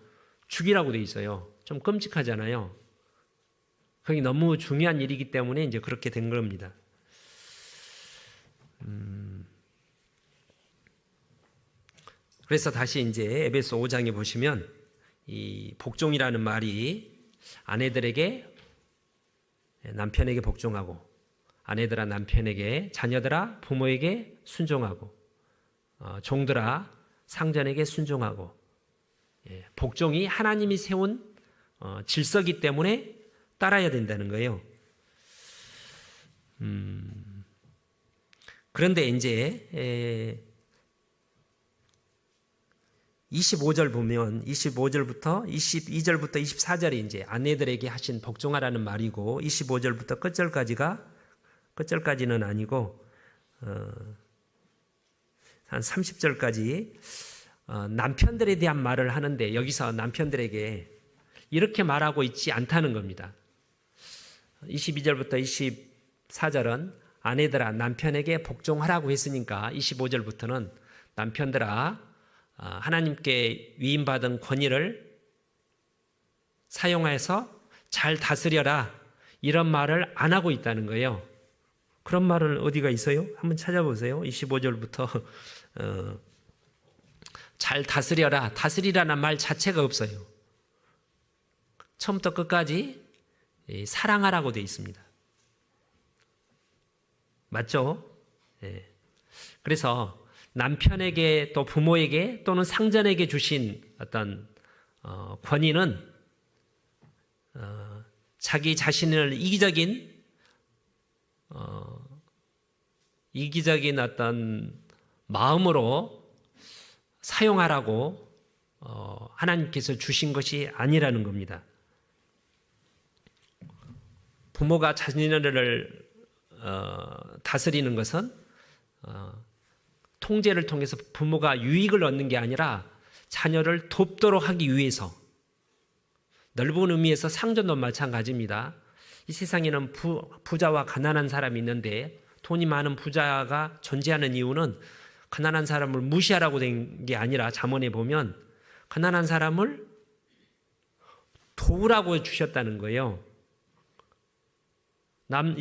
죽이라고 돼 있어요. 좀 끔찍하잖아요. 그게 너무 중요한 일이기 때문에 이제 그렇게 된 겁니다. 그래서 다시 이제 에베소 5장에 보시면 이 복종이라는 말이 남편에게 복종하고, 아내들아 남편에게, 자녀들아 부모에게 순종하고, 종들아 상전에게 순종하고, 복종이 하나님이 세운 질서기 때문에 따라야 된다는 거예요. 그런데 이제 25절 보면 25절부터 22절부터 24절이 이제 아내들에게 하신 복종하라는 말이고, 25절부터 끝절까지는 아니고 한 30절까지 남편들에 대한 말을 하는데, 여기서 남편들에게 이렇게 말하고 있지 않다는 겁니다. 22절부터 24절은 아내들아 남편에게 복종하라고 했으니까 25절부터는 남편들아 하나님께 위임받은 권위를 사용해서 잘 다스려라, 이런 말을 안 하고 있다는 거예요. 그런 말은 어디가 있어요? 한번 찾아보세요. 25절부터 잘 다스려라, 다스리라는 말 자체가 없어요. 처음부터 끝까지 사랑하라고 되어 있습니다. 맞죠? 그래서 남편에게 또 부모에게 또는 상전에게 주신 어떤 권위는 자기 자신을 이기적인 어떤 마음으로 사용하라고 하나님께서 주신 것이 아니라는 겁니다. 부모가 자녀를 다스리는 것은 통제를 통해서 부모가 유익을 얻는 게 아니라 자녀를 돕도록 하기 위해서, 넓은 의미에서 상전도 마찬가지입니다. 이 세상에는 부자와 가난한 사람이 있는데, 돈이 많은 부자가 존재하는 이유는 가난한 사람을 무시하라고 된 게 아니라, 잠언에 보면 가난한 사람을 도우라고 주셨다는 거예요.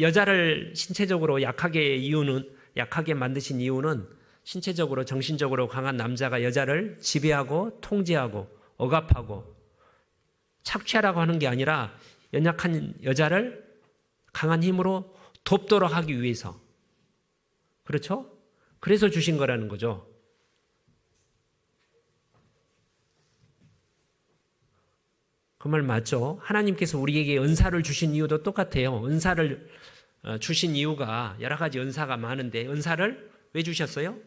여자를 신체적으로 약하게 만드신 이유는 신체적으로 정신적으로 강한 남자가 여자를 지배하고 통제하고 억압하고 착취하라고 하는 게 아니라, 연약한 여자를 강한 힘으로 돕도록 하기 위해서. 그렇죠? 그래서 주신 거라는 거죠. 그 말 맞죠? 하나님께서 우리에게 은사를 주신 이유도 똑같아요. 은사를 주신 이유가, 여러 가지 은사가 많은데, 은사를 왜 주셨어요?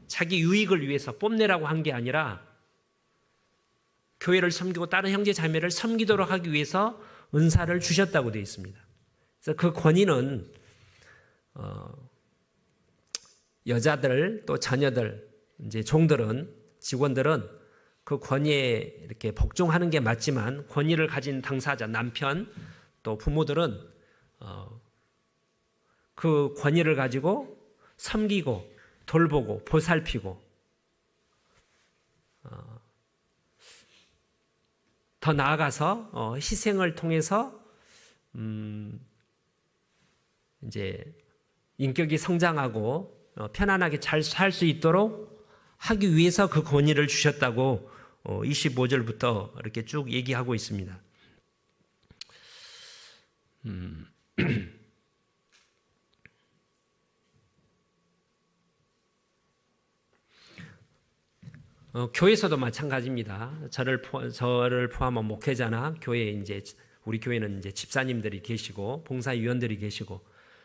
자기 유익을 위해서 뽐내라고 한 게 아니라, 교회를 섬기고 다른 형제 자매를 섬기도록 하기 위해서 은사를 주셨다고 되어 있습니다. 그래서 그 권위는 여자들, 또 자녀들, 이제 종들은, 직원들은 그 권위에 이렇게 복종하는 게 맞지만, 권위를 가진 당사자, 남편, 또 부모들은 그 권위를 가지고 섬기고 돌보고 보살피고, 더 나아가서 희생을 통해서 이제 인격이 성장하고 편안하게 잘 살 수 있도록 하기 위해서 그 권위를 주셨다고 25절부터 이렇게 쭉 얘기하고 있습니다. 교회에서도 마찬가지입니다. 저를 포함한 목회자나 우리 교회는 이제 집사님들이 계시고 봉사위원들이 계시고,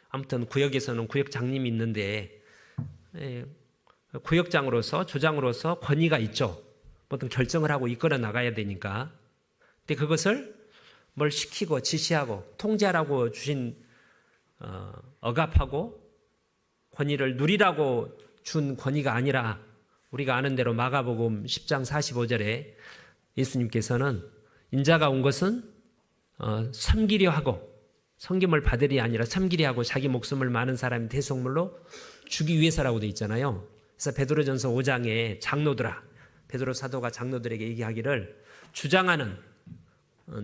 아무튼 구역에서는 구역장님이 있는데, 구역장으로서 조장으로서 권위가 있죠. 보통 결정을 하고 이끌어 나가야 되니까. 근데 그것을 뭘 시키고 지시하고 통제하라고 주신 억압하고 권위를 누리라고 준 권위가 아니라, 우리가 아는 대로 마가복음 10장 45절에 예수님께서는 인자가 온 것은 섬기려 하고, 섬김을 받으리 아니라 섬기려 하고 자기 목숨을 많은 사람이 대속물로 주기 위해서라고 되어 있잖아요. 그래서 베드로전서 5장에 장로들아, 베드로 사도가 장로들에게 얘기하기를, 주장하는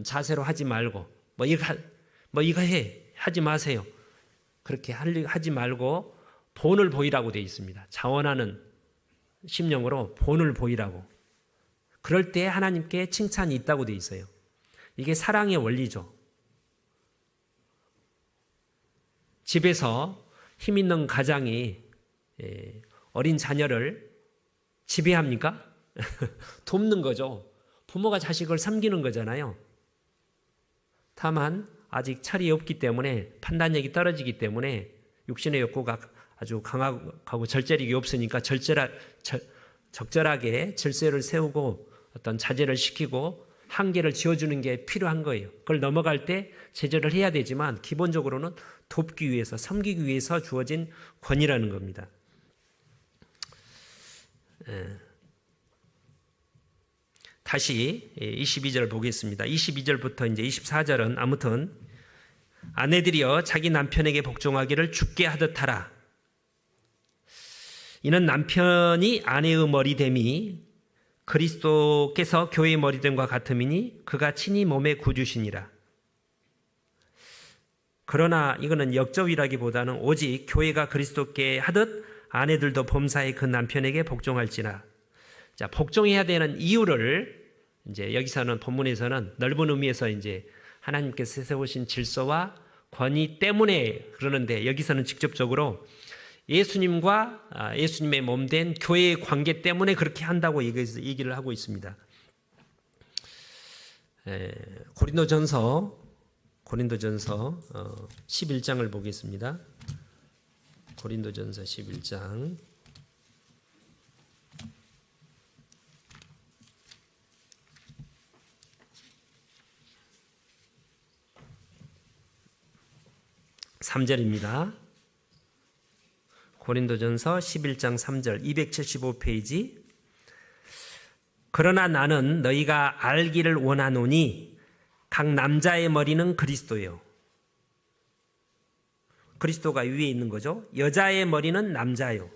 자세로 하지 말고 뭐 이거 하지 마세요. 그렇게 하지 말고 본을 보이라고 되어 있습니다. 자원하는 심령으로 본을 보이라고. 그럴 때 하나님께 칭찬이 있다고 되어 있어요. 이게 사랑의 원리죠. 집에서 힘 있는 가장이 어린 자녀를 지배합니까? 돕는 거죠. 부모가 자식을 섬기는 거잖아요. 다만 아직 철이 없기 때문에, 판단력이 떨어지기 때문에, 육신의 욕구가 아주 강하고 절제력이 없으니까 적절하게 질서를 세우고 어떤 자제를 시키고 한계를 지어주는 게 필요한 거예요. 그걸 넘어갈 때 제재를 해야 되지만, 기본적으로는 돕기 위해서, 섬기기 위해서 주어진 권위라는 겁니다. 다시 22절 보겠습니다. 22절부터 이제 24절은 아무튼, 아내들이여 자기 남편에게 복종하기를 주께 하듯 하라. 이는 남편이 아내의 머리됨이 그리스도께서 교회의 머리됨과 같음이니 그가 친히 몸의 구주시니라. 그러나 이거는 역접이라기보다는 오직 교회가 그리스도께 하듯 아내들도 범사에 그 남편에게 복종할지라. 자, 복종해야 되는 이유를 이제 여기서는, 본문에서는 넓은 의미에서 이제 하나님께서 세우신 질서와 권위 때문에 그러는데, 여기서는 직접적으로 예수님과 예수님의 몸된 교회의 관계 때문에 그렇게 한다고 얘기를 하고 있습니다. 고린도전서 11장을 보겠습니다. 고린도전서 11장 3절입니다. 고린도전서 11장 3절 275페이지. 그러나 나는 너희가 알기를 원하노니 각 남자의 머리는 그리스도요. 그리스도가 위에 있는 거죠. 여자의 머리는 남자요.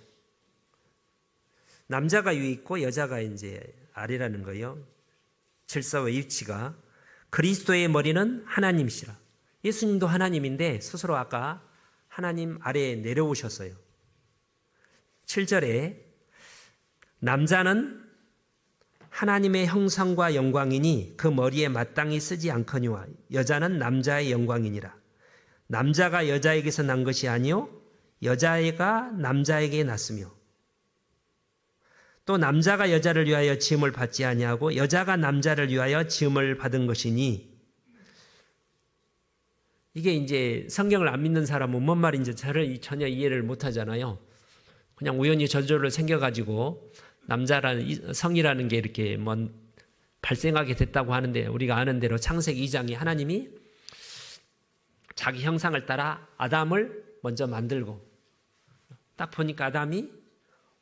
남자가 위에 있고 여자가 이제 아래라는 거예요. 질서와 위치가. 그리스도의 머리는 하나님이시라. 예수님도 하나님인데 스스로 아까 하나님 아래에 내려오셨어요. 7절에 남자는 하나님의 형상과 영광이니 그 머리에 마땅히 쓰지 않거니와 여자는 남자의 영광이니라. 남자가 여자에게서 난 것이 아니요 여자애가 남자에게 났으며 또 남자가 여자를 위하여 지음을 받지 아니하고 여자가 남자를 위하여 지음을 받은 것이니. 이게 이제 성경을 안 믿는 사람은 뭔 말인지 전혀 이해를 못 하잖아요. 그냥 우연히 저절로 생겨가지고 남자라는 성이라는 게 이렇게 발생하게 됐다고 하는데, 우리가 아는 대로 창세기 2장에 하나님이 자기 형상을 따라 아담을 먼저 만들고, 딱 보니까 아담이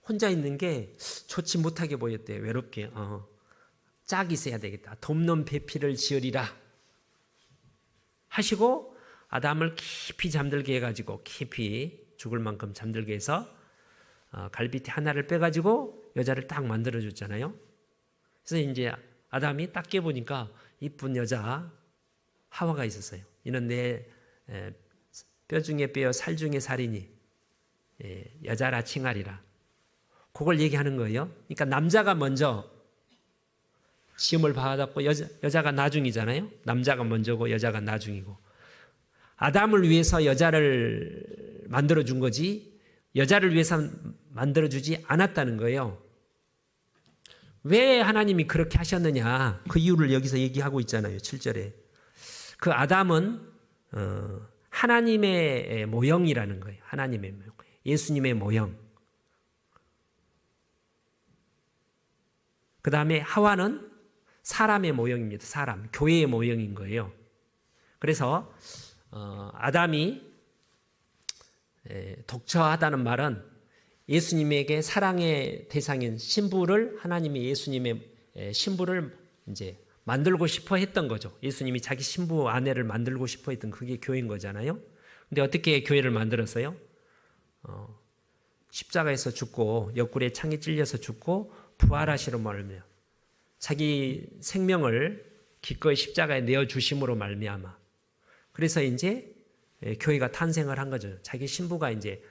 혼자 있는 게 좋지 못하게 보였대요. 외롭게. 짝이 있어야 되겠다. 돕는 배필을 지으리라 하시고 아담을 깊이 잠들게 해가지고, 깊이 죽을 만큼 잠들게 해서 갈비뼈 하나를 빼가지고 여자를 딱 만들어줬잖아요. 그래서 이제 아담이 딱 깨보니까 이쁜 여자 하와가 있었어요. 이는 내 뼈 중에 뼈, 살 중에 살이니 여자라 칭하리라. 그걸 얘기하는 거예요. 그러니까 남자가 먼저 지음을 받았고 여자가 나중이잖아요. 남자가 먼저고 여자가 나중이고. 아담을 위해서 여자를 만들어준 거지 여자를 위해서 만들어주지 않았다는 거예요. 왜 하나님이 그렇게 하셨느냐, 그 이유를 여기서 얘기하고 있잖아요. 7절에. 그 아담은 하나님의 모형이라는 거예요. 하나님의 모형. 예수님의 모형. 그 다음에 하와는 사람의 모형입니다. 사람, 교회의 모형인 거예요. 그래서 아담이 독처하다는 말은 예수님에게 사랑의 대상인 신부를, 하나님이 예수님의 신부를 이제 만들고 싶어 했던 거죠. 예수님이 자기 신부 아내를 만들고 싶어 했던 그게 교회인 거잖아요. 근데 어떻게 교회를 만들었어요? 십자가에서 죽고 옆구리에 창에 찔려서 죽고 부활하시러 말미암아 자기 생명을 기꺼이 십자가에 내어주심으로 말미암아. 그래서 이제 교회가 탄생을 한 거죠. 자기 신부가 이제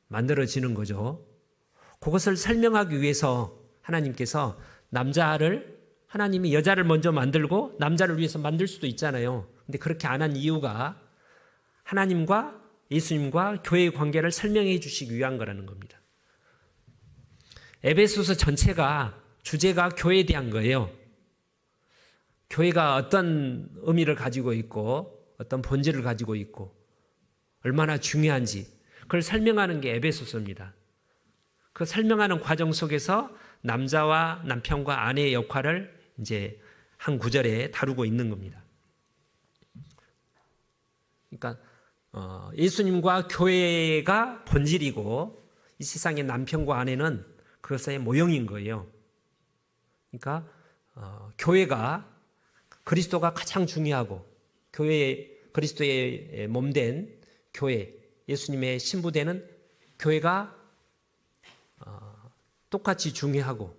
만들어지는 거죠. 그것을 설명하기 위해서 하나님께서 하나님이 여자를 먼저 만들고 남자를 위해서 만들 수도 있잖아요. 근데 그렇게 안 한 이유가 하나님과 예수님과 교회의 관계를 설명해 주시기 위한 거라는 겁니다. 에베소서 전체가 주제가 교회에 대한 거예요. 교회가 어떤 의미를 가지고 있고 어떤 본질을 가지고 있고 얼마나 중요한지 그걸 설명하는 게 에베소서입니다. 그 설명하는 과정 속에서 남자와 남편과 아내의 역할을 이제 한 구절에 다루고 있는 겁니다. 그러니까 예수님과 교회가 본질이고 이 세상의 남편과 아내는 그것의 모형인 거예요. 그러니까 교회가 그리스도가 가장 중요하고 그리스도의 몸된 교회, 예수님의 신부되는 교회가 똑같이 중요하고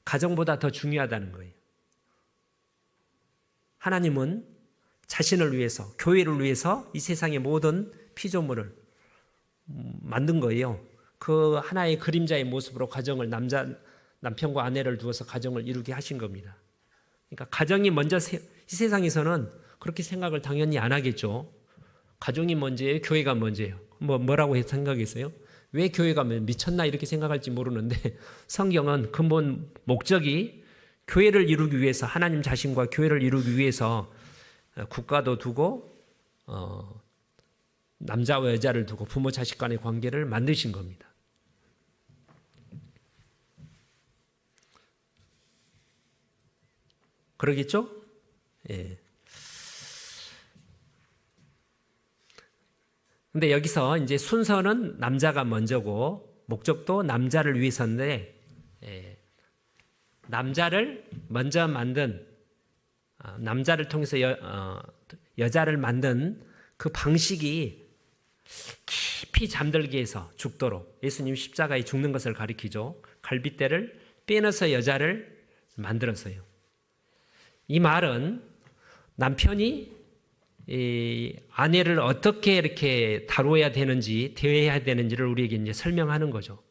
가정보다 더 중요하다는 거예요. 하나님은 자신을 위해서, 교회를 위해서 이 세상의 모든 피조물을 만든 거예요. 그 하나의 그림자의 모습으로 가정을, 남편과 아내를 두어서 가정을 이루게 하신 겁니다. 그러니까 가정이 먼저, 이 세상에서는 그렇게 생각을 당연히 안 하겠죠. 가정이 먼저예요? 교회가 먼저예요? 뭐라고 생각했어요? 왜 교회가 미쳤나 이렇게 생각할지 모르는데 성경은 근본 목적이 교회를 이루기 위해서, 하나님 자신과 교회를 이루기 위해서 국가도 두고 남자와 여자를 두고 부모 자식 간의 관계를 만드신 겁니다. 그러겠죠? 예. 근데 여기서 이제 순서는 남자가 먼저고 목적도 남자를 위해서인데, 남자를 먼저 만든, 남자를 통해서 여자를 만든 그 방식이 깊이 잠들게 해서 죽도록, 예수님 십자가에 죽는 것을 가리키죠. 갈빗대를 빼내서 여자를 만들었어요. 이 말은 남편이 이 아내를 어떻게 이렇게 다루어야 되는지, 대해야 되는지를 우리에게 이제 설명하는 거죠.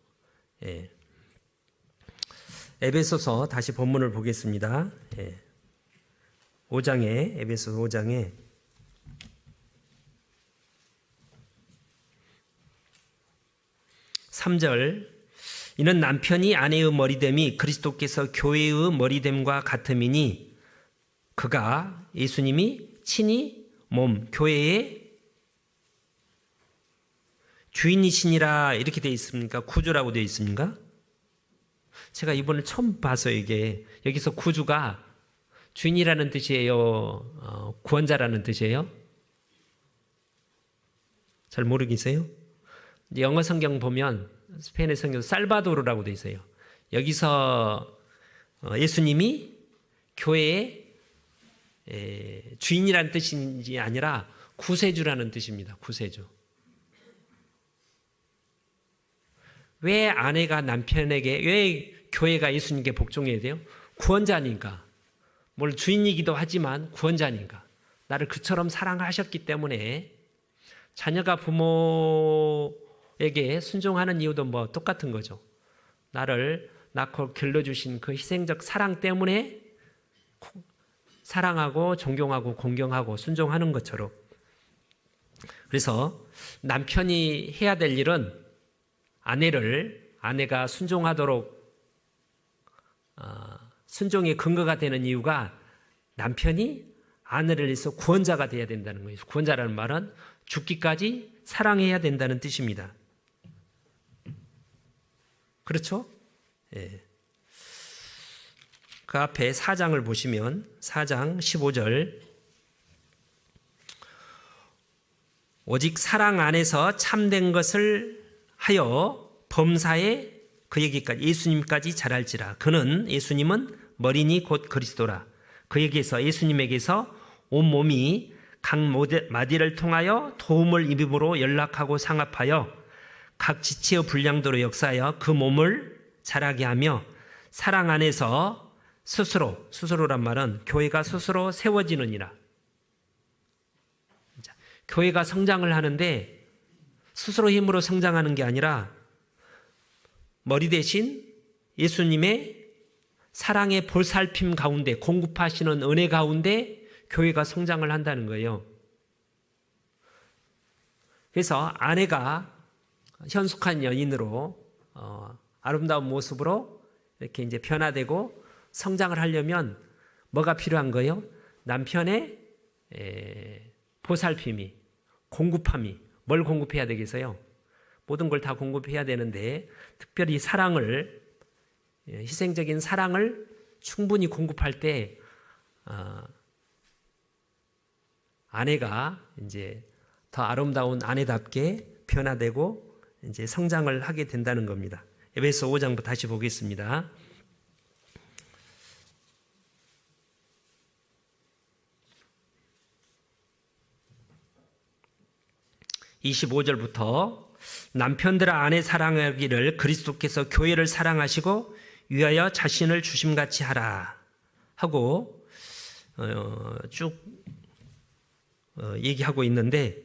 에베소서 다시 본문을 보겠습니다. 5장에, 에베소서 5장에 3절, 이는 남편이 아내의 머리됨이 그리스도께서 교회의 머리됨과 같음이니 그가, 예수님이 친히 몸, 교회의 주인이시니라, 이렇게 되어 있습니까? 구주라고 되어 있습니까? 제가 이번에 처음 봐서 이게 여기서 구주가 주인이라는 뜻이에요? 구원자라는 뜻이에요? 잘 모르겠어요? 영어 성경 보면 스페인의 성경 살바도르라고 되어 있어요. 여기서 예수님이 교회의 주인이라는 뜻인지 아니라 구세주라는 뜻입니다. 구세주. 왜 아내가 남편에게, 왜 교회가 예수님께 복종해야 돼요? 구원자니까. 뭘 주인이기도 하지만 구원자니까. 나를 그처럼 사랑하셨기 때문에. 자녀가 부모에게 순종하는 이유도 뭐 똑같은 거죠. 나를 낳고 길러주신 그 희생적 사랑 때문에 사랑하고 존경하고 공경하고 순종하는 것처럼. 그래서 남편이 해야 될 일은 아내가 순종하도록, 순종의 근거가 되는 이유가 남편이 아내를 위해서 구원자가 되어야 된다는 거예요. 구원자라는 말은 죽기까지 사랑해야 된다는 뜻입니다. 그렇죠? 예. 그 앞에 4장을 보시면 4장 15절, 오직 사랑 안에서 참된 것을 하여 범사에 그 얘기까지, 예수님까지 잘할지라. 그는, 예수님은 머리니 곧 그리스도라. 그에게서, 예수님에게서 온 몸이 각 마디를 통하여 도움을 입음으로 연락하고 상합하여 각 지체의 분량대로 역사하여 그 몸을 자라게 하며 사랑 안에서 스스로란 말은 교회가 스스로 세워지느니라. 교회가 성장을 하는데 스스로 힘으로 성장하는 게 아니라 머리 대신 예수님의 사랑의 볼살핌 가운데, 공급하시는 은혜 가운데 교회가 성장을 한다는 거예요. 그래서 아내가 현숙한 여인으로 아름다운 모습으로 이렇게 이제 변화되고 성장을 하려면 뭐가 필요한 거예요? 남편의 보살핌이, 공급함이. 뭘 공급해야 되겠어요? 모든 걸 다 공급해야 되는데 특별히 사랑을, 희생적인 사랑을 충분히 공급할 때 아내가 이제 더 아름다운 아내답게 변화되고 이제 성장을 하게 된다는 겁니다. 에베소 5장부터 다시 보겠습니다. (25절부터) 남편들아 아내 사랑하기를 그리스도께서 교회를 사랑하시고 위하여 자신을 주심같이 하라 하고 쭉 얘기하고 있는데,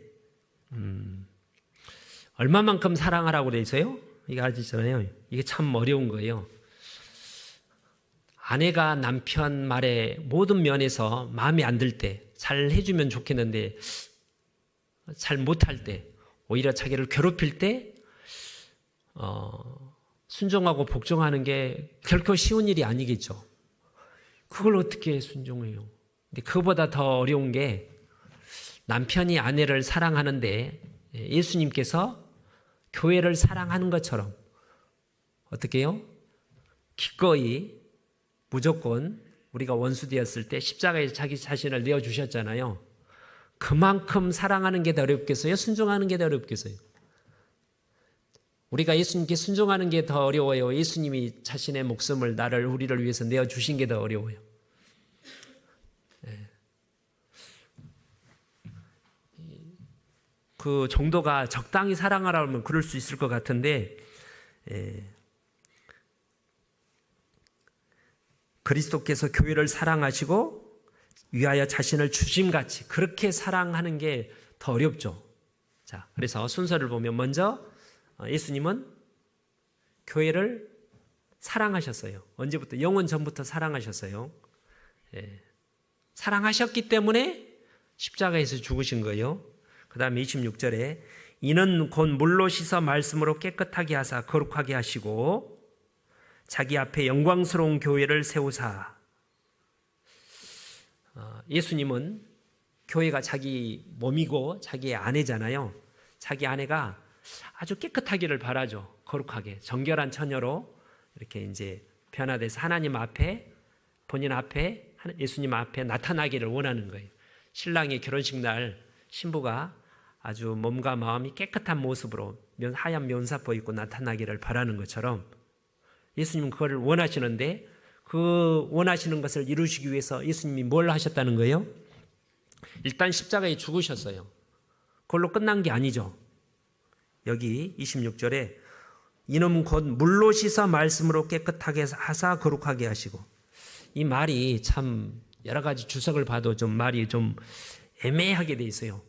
얼마만큼 사랑하라고 돼 있어요? 이게 아시잖아요. 이게 참 어려운 거예요. 아내가 남편 말에 모든 면에서 마음에 안 들 때, 잘 해주면 좋겠는데 잘 못할 때, 오히려 자기를 괴롭힐 때 순종하고 복종하는 게 결코 쉬운 일이 아니겠죠. 그걸 어떻게 순종해요? 근데 그거보다 더 어려운 게 남편이 아내를 사랑하는데 예수님께서 교회를 사랑하는 것처럼 어떻게 해요? 기꺼이 무조건, 우리가 원수 되었을 때 십자가에 자기 자신을 내어주셨잖아요. 그만큼 사랑하는 게 더 어렵겠어요? 순종하는 게 더 어렵겠어요? 우리가 예수님께 순종하는 게 더 어려워요? 예수님이 자신의 목숨을 우리를 위해서 내어주신 게 더 어려워요? 그 정도가 적당히 사랑하라면 그럴 수 있을 것 같은데, 그리스도께서 교회를 사랑하시고 위하여 자신을 주심같이 그렇게 사랑하는 게 더 어렵죠. 자, 그래서 순서를 보면 먼저 예수님은 교회를 사랑하셨어요. 언제부터? 영원 전부터 사랑하셨어요. 사랑하셨기 때문에 십자가에서 죽으신 거예요. 그 다음에 26절에 이는 곧 물로 씻어 말씀으로 깨끗하게 하사 거룩하게 하시고 자기 앞에 영광스러운 교회를 세우사. 예수님은 교회가 자기 몸이고 자기의 아내잖아요. 자기 아내가 아주 깨끗하기를 바라죠. 거룩하게 정결한 처녀로 이렇게 이제 변화돼서 하나님 앞에, 본인 앞에, 예수님 앞에 나타나기를 원하는 거예요. 신랑의 결혼식 날 신부가 아주 몸과 마음이 깨끗한 모습으로 하얀 면사포 입고 나타나기를 바라는 것처럼 예수님은 그걸 원하시는데, 그 원하시는 것을 이루시기 위해서 예수님이 뭘 하셨다는 거예요? 일단 십자가에 죽으셨어요. 그걸로 끝난 게 아니죠. 여기 26절에 이는 곧 물로 씻어 말씀으로 깨끗하게 하사 거룩하게 하시고, 이 말이 참 여러 가지 주석을 봐도 좀 말이 좀 애매하게 돼 있어요.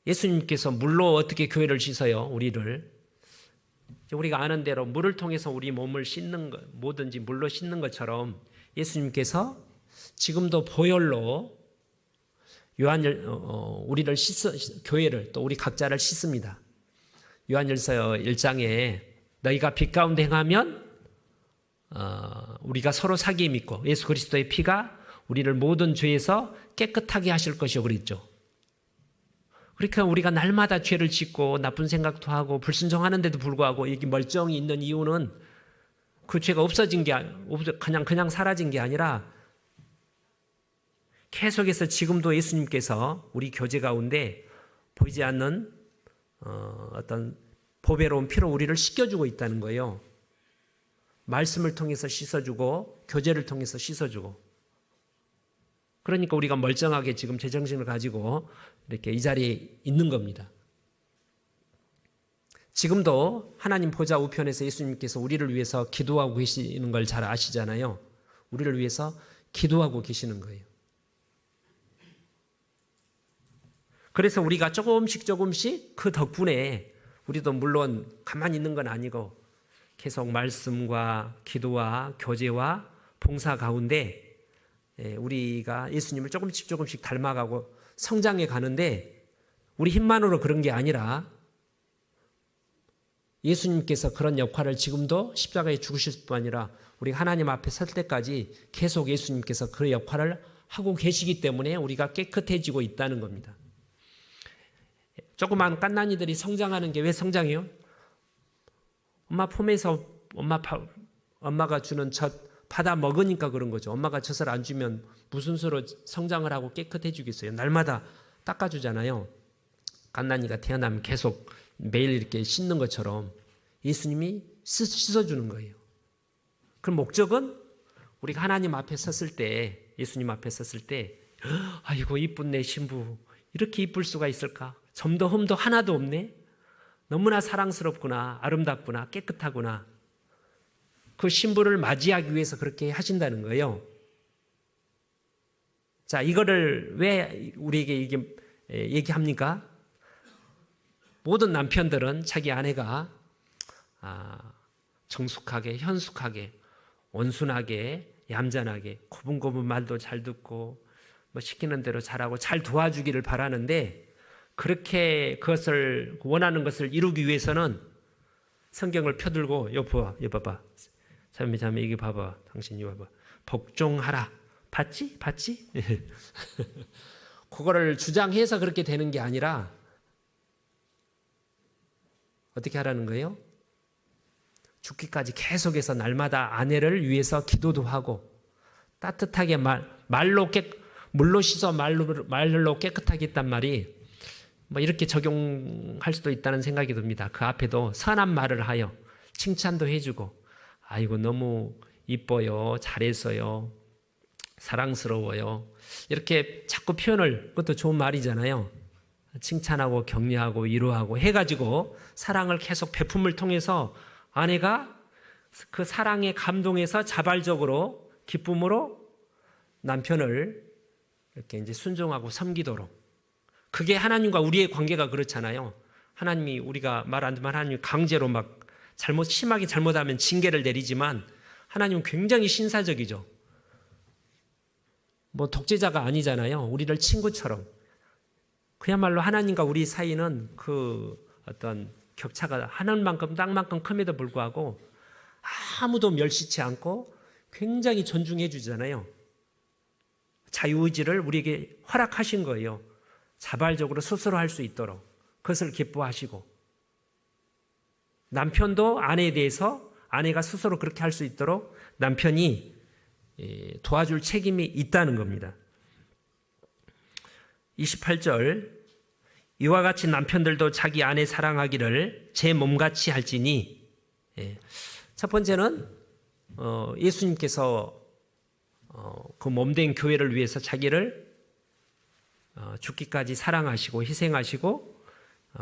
예수님께서 물로 어떻게 교회를 씻어요? 우리를. 우리가 아는 대로 물을 통해서 우리 몸을 씻는 것, 뭐든지 물로 씻는 것처럼 예수님께서 지금도 보혈로 우리를 교회를 또 우리 각자를 씻습니다. 요한일서 1장에 너희가 빛 가운데 행하면 우리가 서로 사귐 있고 예수 그리스도의 피가 우리를 모든 죄에서 깨끗하게 하실 것이요 그랬죠. 그러니까 우리가 날마다 죄를 짓고 나쁜 생각도 하고 불순종하는데도 불구하고 여기 멀쩡히 있는 이유는 그 죄가 없어진 게 그냥 사라진 게 아니라 계속해서 지금도 예수님께서 우리 교제 가운데 보이지 않는 어떤 보배로운 피로 우리를 씻겨주고 있다는 거예요. 말씀을 통해서 씻어주고 교제를 통해서 씻어주고. 그러니까 우리가 멀쩡하게 지금 제정신을 가지고 이렇게 이 자리에 있는 겁니다. 지금도 하나님 보좌 우편에서 예수님께서 우리를 위해서 기도하고 계시는 걸 잘 아시잖아요. 우리를 위해서 기도하고 계시는 거예요. 그래서 우리가 조금씩 그 덕분에 우리도 물론 가만히 있는 건 아니고 계속 말씀과 기도와 교제와 봉사 가운데 우리가 예수님을 조금씩 닮아가고 성장해 가는데, 우리 힘만으로 그런 게 아니라 예수님께서 그런 역할을 지금도 십자가에 죽으실 뿐 아니라 우리 하나님 앞에 설 때까지 계속 예수님께서 그 역할을 하고 계시기 때문에 우리가 깨끗해지고 있다는 겁니다. 조그만 갓난이들이 성장하는 게 왜 성장해요? 엄마 품에서 엄마가 주는 젖 받아 먹으니까 그런 거죠. 엄마가 젖을 안 주면 무슨 수로 성장을 하고 깨끗해지겠어요? 날마다 닦아주잖아요. 갓난이가 태어나면 계속 매일 이렇게 씻는 것처럼 예수님이 씻어주는 거예요. 그 목적은 우리가 하나님 앞에 섰을 때, 예수님 앞에 섰을 때, 아이고 이쁜 내 신부 이렇게 이쁠 수가 있을까? 점도 흠도 하나도 없네. 너무나 사랑스럽구나, 아름답구나, 깨끗하구나. 그 신부를 맞이하기 위해서 그렇게 하신다는 거예요. 자, 이거를 왜 우리에게 얘기합니까? 모든 남편들은 자기 아내가 정숙하게, 현숙하게, 온순하게, 얌전하게, 고분고분 말도 잘 듣고 뭐 시키는 대로 잘하고 잘 도와주기를 바라는데, 그렇게 그것을 원하는 것을 이루기 위해서는 성경을 펴들고 여보 봐봐. 자매 이게 봐봐. 당신 이거 봐봐. 복종하라. 봤지? 그거를 주장해서 그렇게 되는 게 아니라 어떻게 하라는 거예요? 죽기까지 계속해서 날마다 아내를 위해서 기도도 하고 따뜻하게 말로 물로 씻어 말로 깨끗하게 했단 말이 뭐 이렇게 적용할 수도 있다는 생각이 듭니다. 그 앞에도 선한 말을 하여 칭찬도 해주고, 아이고 너무 이뻐요, 잘했어요, 사랑스러워요, 이렇게 자꾸 표현을, 그것도 좋은 말이잖아요. 칭찬하고 격려하고 위로하고 해가지고 사랑을 계속 베품을 통해서 아내가 그 사랑에 감동해서 자발적으로 기쁨으로 남편을 이렇게 이제 순종하고 섬기도록. 그게 하나님과 우리의 관계가 그렇잖아요. 하나님이 우리가 말 안 듣면 하나님이 강제로 막 심하게 잘못하면 징계를 내리지만 하나님은 굉장히 신사적이죠. 뭐 독재자가 아니잖아요. 우리를 친구처럼. 그야말로 하나님과 우리 사이는 그 어떤 격차가 하늘만큼 땅만큼 큼에도 불구하고 아무도 멸시치 않고 굉장히 존중해 주잖아요. 자유의지를 우리에게 허락하신 거예요. 자발적으로 스스로 할 수 있도록 그것을 기뻐하시고, 남편도 아내에 대해서 아내가 스스로 그렇게 할 수 있도록 남편이 도와줄 책임이 있다는 겁니다. 28절, 이와 같이 남편들도 자기 아내 사랑하기를 제 몸같이 할지니. 첫 번째는 예수님께서 그 몸된 교회를 위해서 자기를 죽기까지 사랑하시고 희생하시고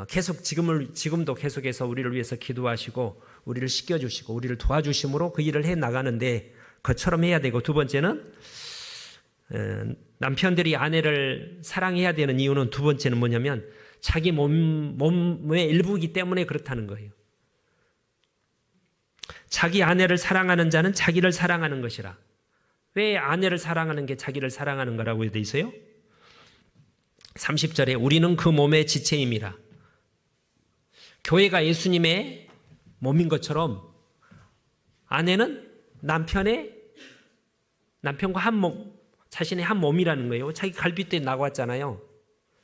계속 지금도 계속해서 우리를 위해서 기도하시고 우리를 씻겨주시고 우리를 도와주심으로 그 일을 해 나가는데 그처럼 해야 되고, 두 번째는 남편들이 아내를 사랑해야 되는 이유는, 두 번째는 뭐냐면 자기 몸의 일부이기 때문에 그렇다는 거예요. 자기 아내를 사랑하는 자는 자기를 사랑하는 것이라. 왜 아내를 사랑하는 게 자기를 사랑하는 거라고 되어 있어요? 30절에 우리는 그 몸의 지체임이라. 교회가 예수님의 몸인 것처럼 아내는 남편과 한 몸, 자신의 한 몸이라는 거예요. 자기 갈빗대 나왔잖아요.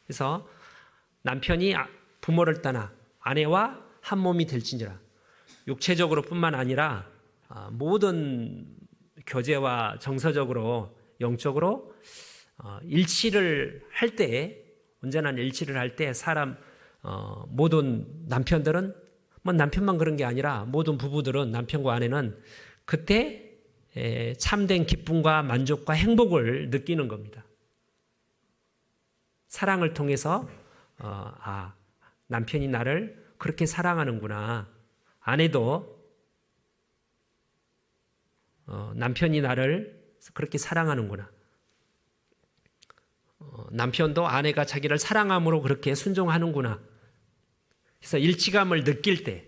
그래서 남편이 부모를 떠나 아내와 한 몸이 될지니라. 육체적으로 뿐만 아니라 모든 교제와 정서적으로 영적으로 일치를 할 때, 온전한 일치를 할 때 모든 남편들은, 뭐 남편만 그런 게 아니라 모든 부부들은, 남편과 아내는 그때 참된 기쁨과 만족과 행복을 느끼는 겁니다. 사랑을 통해서 남편이 나를 그렇게 사랑하는구나. 아내도 남편이 나를 그렇게 사랑하는구나. 남편도 아내가 자기를 사랑함으로 그렇게 순종하는구나. 그래서 일치감을 느낄 때,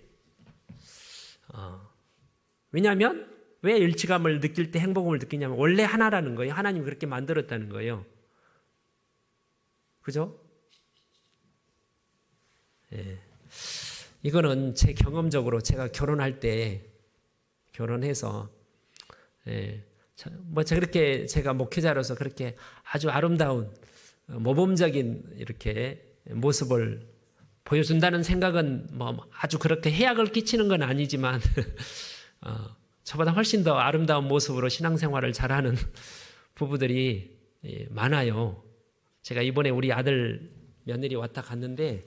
왜냐하면 왜 일치감을 느낄 때 행복을 느끼냐면 원래 하나라는 거예요. 하나님이 그렇게 만들었다는 거예요. 그죠? 예. 이거는 제 경험적으로 제가 결혼해서 뭐 그렇게 제가 목회자로서 그렇게 아주 아름다운 모범적인 이렇게 모습을 보여준다는 생각은 뭐 아주 그렇게 해악을 끼치는 건 아니지만 저보다 훨씬 더 아름다운 모습으로 신앙생활을 잘하는 부부들이 많아요. 제가 이번에 우리 아들 며느리 왔다 갔는데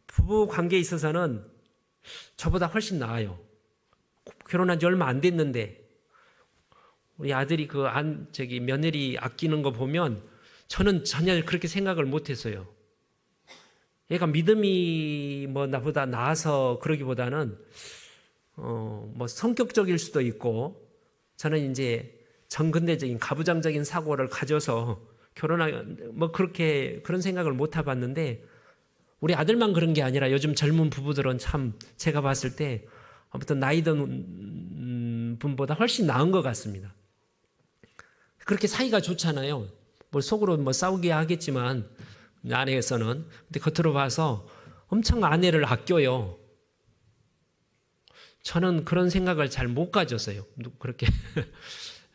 부부 관계에 있어서는 저보다 훨씬 나아요. 결혼한 지 얼마 안 됐는데 우리 아들이 며느리 아끼는 거 보면 저는 전혀 그렇게 생각을 못 했어요. 얘가 믿음이 뭐 나보다 나아서 그러기보다는 뭐 성격적일 수도 있고, 저는 이제 정근대적인 가부장적인 사고를 가져서 그런 생각을 못 해봤는데, 우리 아들만 그런 게 아니라 요즘 젊은 부부들은 참 제가 봤을 때 아무튼 나이 든 분보다 훨씬 나은 것 같습니다. 그렇게 사이가 좋잖아요. 뭐 속으로 싸우게 하겠지만 아내에서는. 근데 겉으로 봐서 엄청 아내를 아껴요. 저는 그런 생각을 잘 못 가졌어요. 그렇게.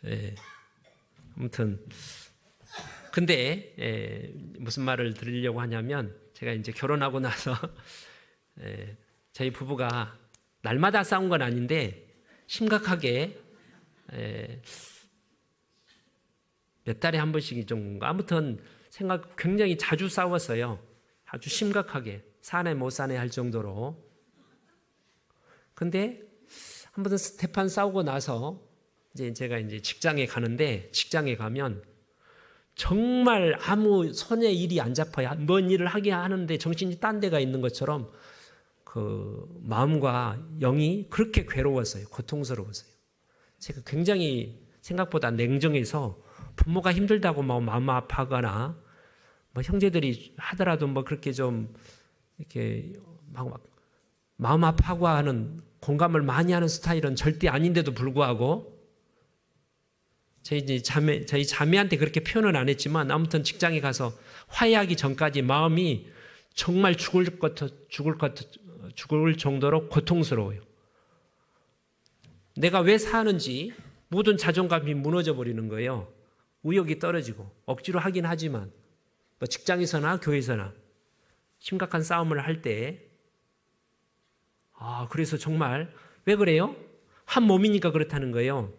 예. 아무튼 근데 무슨 말을 드리려고 하냐면, 제가 이제 결혼하고 나서 저희 부부가 날마다 싸운 건 아닌데 심각하게 몇 달에 한 번씩 좀 아무튼 생각 굉장히 자주 싸웠어요. 아주 심각하게 사내 못 사내 할 정도로. 근데 한 번 대판 싸우고 나서 이제 제가 이제 직장에 가는데 직장에 가면 정말 아무 손에 일이 안 잡혀요. 뭔 일을 하게 하는데 정신이 딴 데가 있는 것처럼 그 마음과 영이 그렇게 괴로웠어요. 고통스러웠어요. 제가 굉장히 생각보다 냉정해서 부모가 힘들다고 뭐 마음 아파하거나 뭐 형제들이 하더라도 뭐 그렇게 좀 이렇게 막 마음 아파하고 하는 공감을 많이 하는 스타일은 절대 아닌데도 불구하고 저희 자매한테 그렇게 표현은 안 했지만 아무튼 직장에 가서 화해하기 전까지 마음이 정말 죽을 정도로 고통스러워요. 내가 왜 사는지 모든 자존감이 무너져 버리는 거예요. 의욕이 떨어지고 억지로 하긴 하지만 뭐 직장에서나 교회에서나 심각한 싸움을 할 때 그래서 정말 왜 그래요? 한 몸이니까 그렇다는 거예요.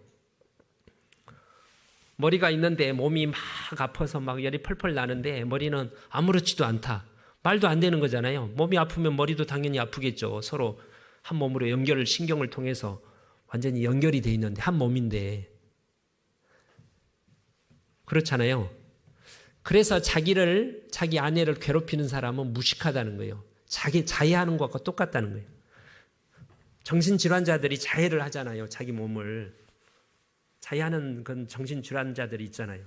머리가 있는데 몸이 막 아파서 막 열이 펄펄 나는데 머리는 아무렇지도 않다. 말도 안 되는 거잖아요. 몸이 아프면 머리도 당연히 아프겠죠. 서로 한 몸으로 신경을 통해서 완전히 연결이 돼 있는데 한 몸인데 그렇잖아요. 그래서 자기 아내를 괴롭히는 사람은 무식하다는 거예요. 자해하는 것과 똑같다는 거예요. 정신질환자들이 자해를 하잖아요. 자기 몸을 자해하는 그런 정신질환자들이 있잖아요.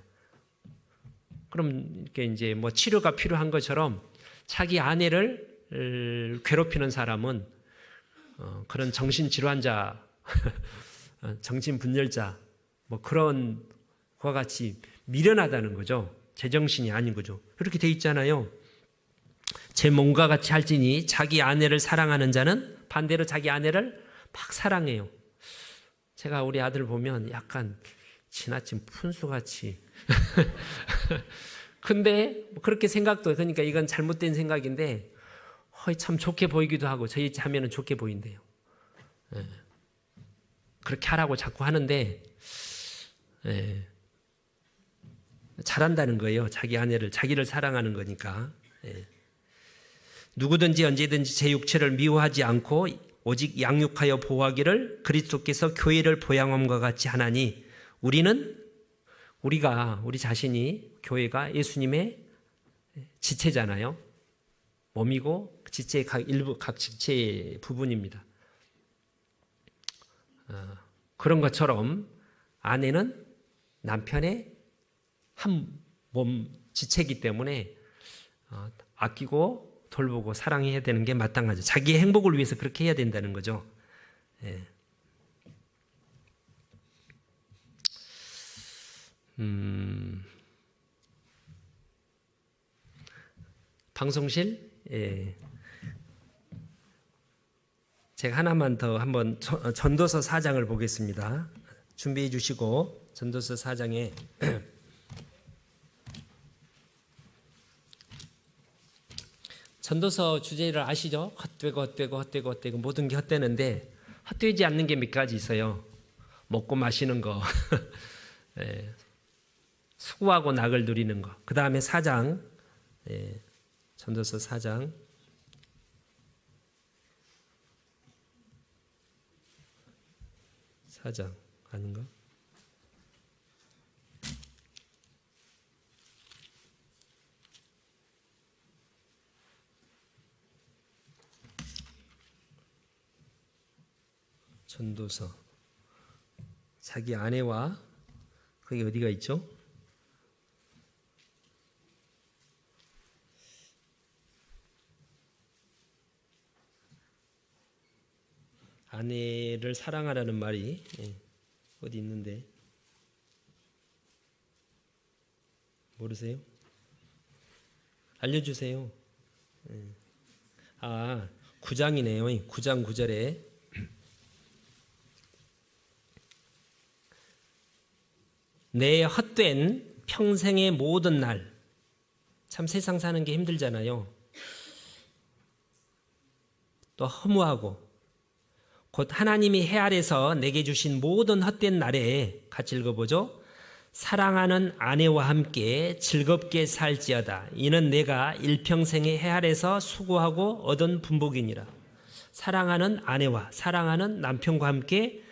그럼 이렇게 이제 뭐 치료가 필요한 것처럼 자기 아내를 괴롭히는 사람은 그런 정신질환자, 정신분열자 뭐 그런 것과 같이 미련하다는 거죠. 제정신이 아닌 거죠. 그렇게 돼 있잖아요. 제 몸과 같이 할지니 자기 아내를 사랑하는 자는 반대로 자기 아내를 막 사랑해요. 제가 우리 아들 보면 약간 지나친 푼수같이 근데 그렇게 그러니까 이건 잘못된 생각인데 참 좋게 보이기도 하고 저희 자매는 좋게 보인대요. 그렇게 하라고 자꾸 하는데 잘한다는 거예요. 자기 아내를 자기를 사랑하는 거니까. 누구든지 언제든지 제 육체를 미워하지 않고 오직 양육하여 보호하기를 그리스도께서 교회를 보양함과 같이 하나니 우리 자신이 교회가 예수님의 지체잖아요. 몸이고 지체의 각 지체의 부분입니다. 그런 것처럼 아내는 남편의 한 몸 지체이기 때문에 아끼고 돌보고 사랑해야 되는 게 마땅하죠. 자기의 행복을 위해서 그렇게 해야 된다는 거죠. 방송실 제가 하나만 더 한번 전도서 4장을 보겠습니다. 준비해 주시고 전도서 4장에 전도서 주제를 아시죠? 헛되고 모든 게 헛되는데 헛되지 않는 게 몇 가지 있어요. 먹고 마시는 거 수고하고 낙을 누리는 거. 그 다음에 4장 전도서 4장 아닌가? 전도서 자기 아내와 거기 어디가 있죠? 아내를 사랑하라는 말이 어디 있는데 모르세요? 알려주세요. 9장이네요. 9장 9절에 내 헛된 평생의 모든 날, 참 세상 사는 게 힘들잖아요. 또 허무하고 곧 하나님이 해 아래서 내게 주신 모든 헛된 날에 같이 읽어보죠. 사랑하는 아내와 함께 즐겁게 살지어다. 이는 내가 일평생의 해 아래서 수고하고 얻은 분복이니라. 사랑하는 아내와 사랑하는 남편과 함께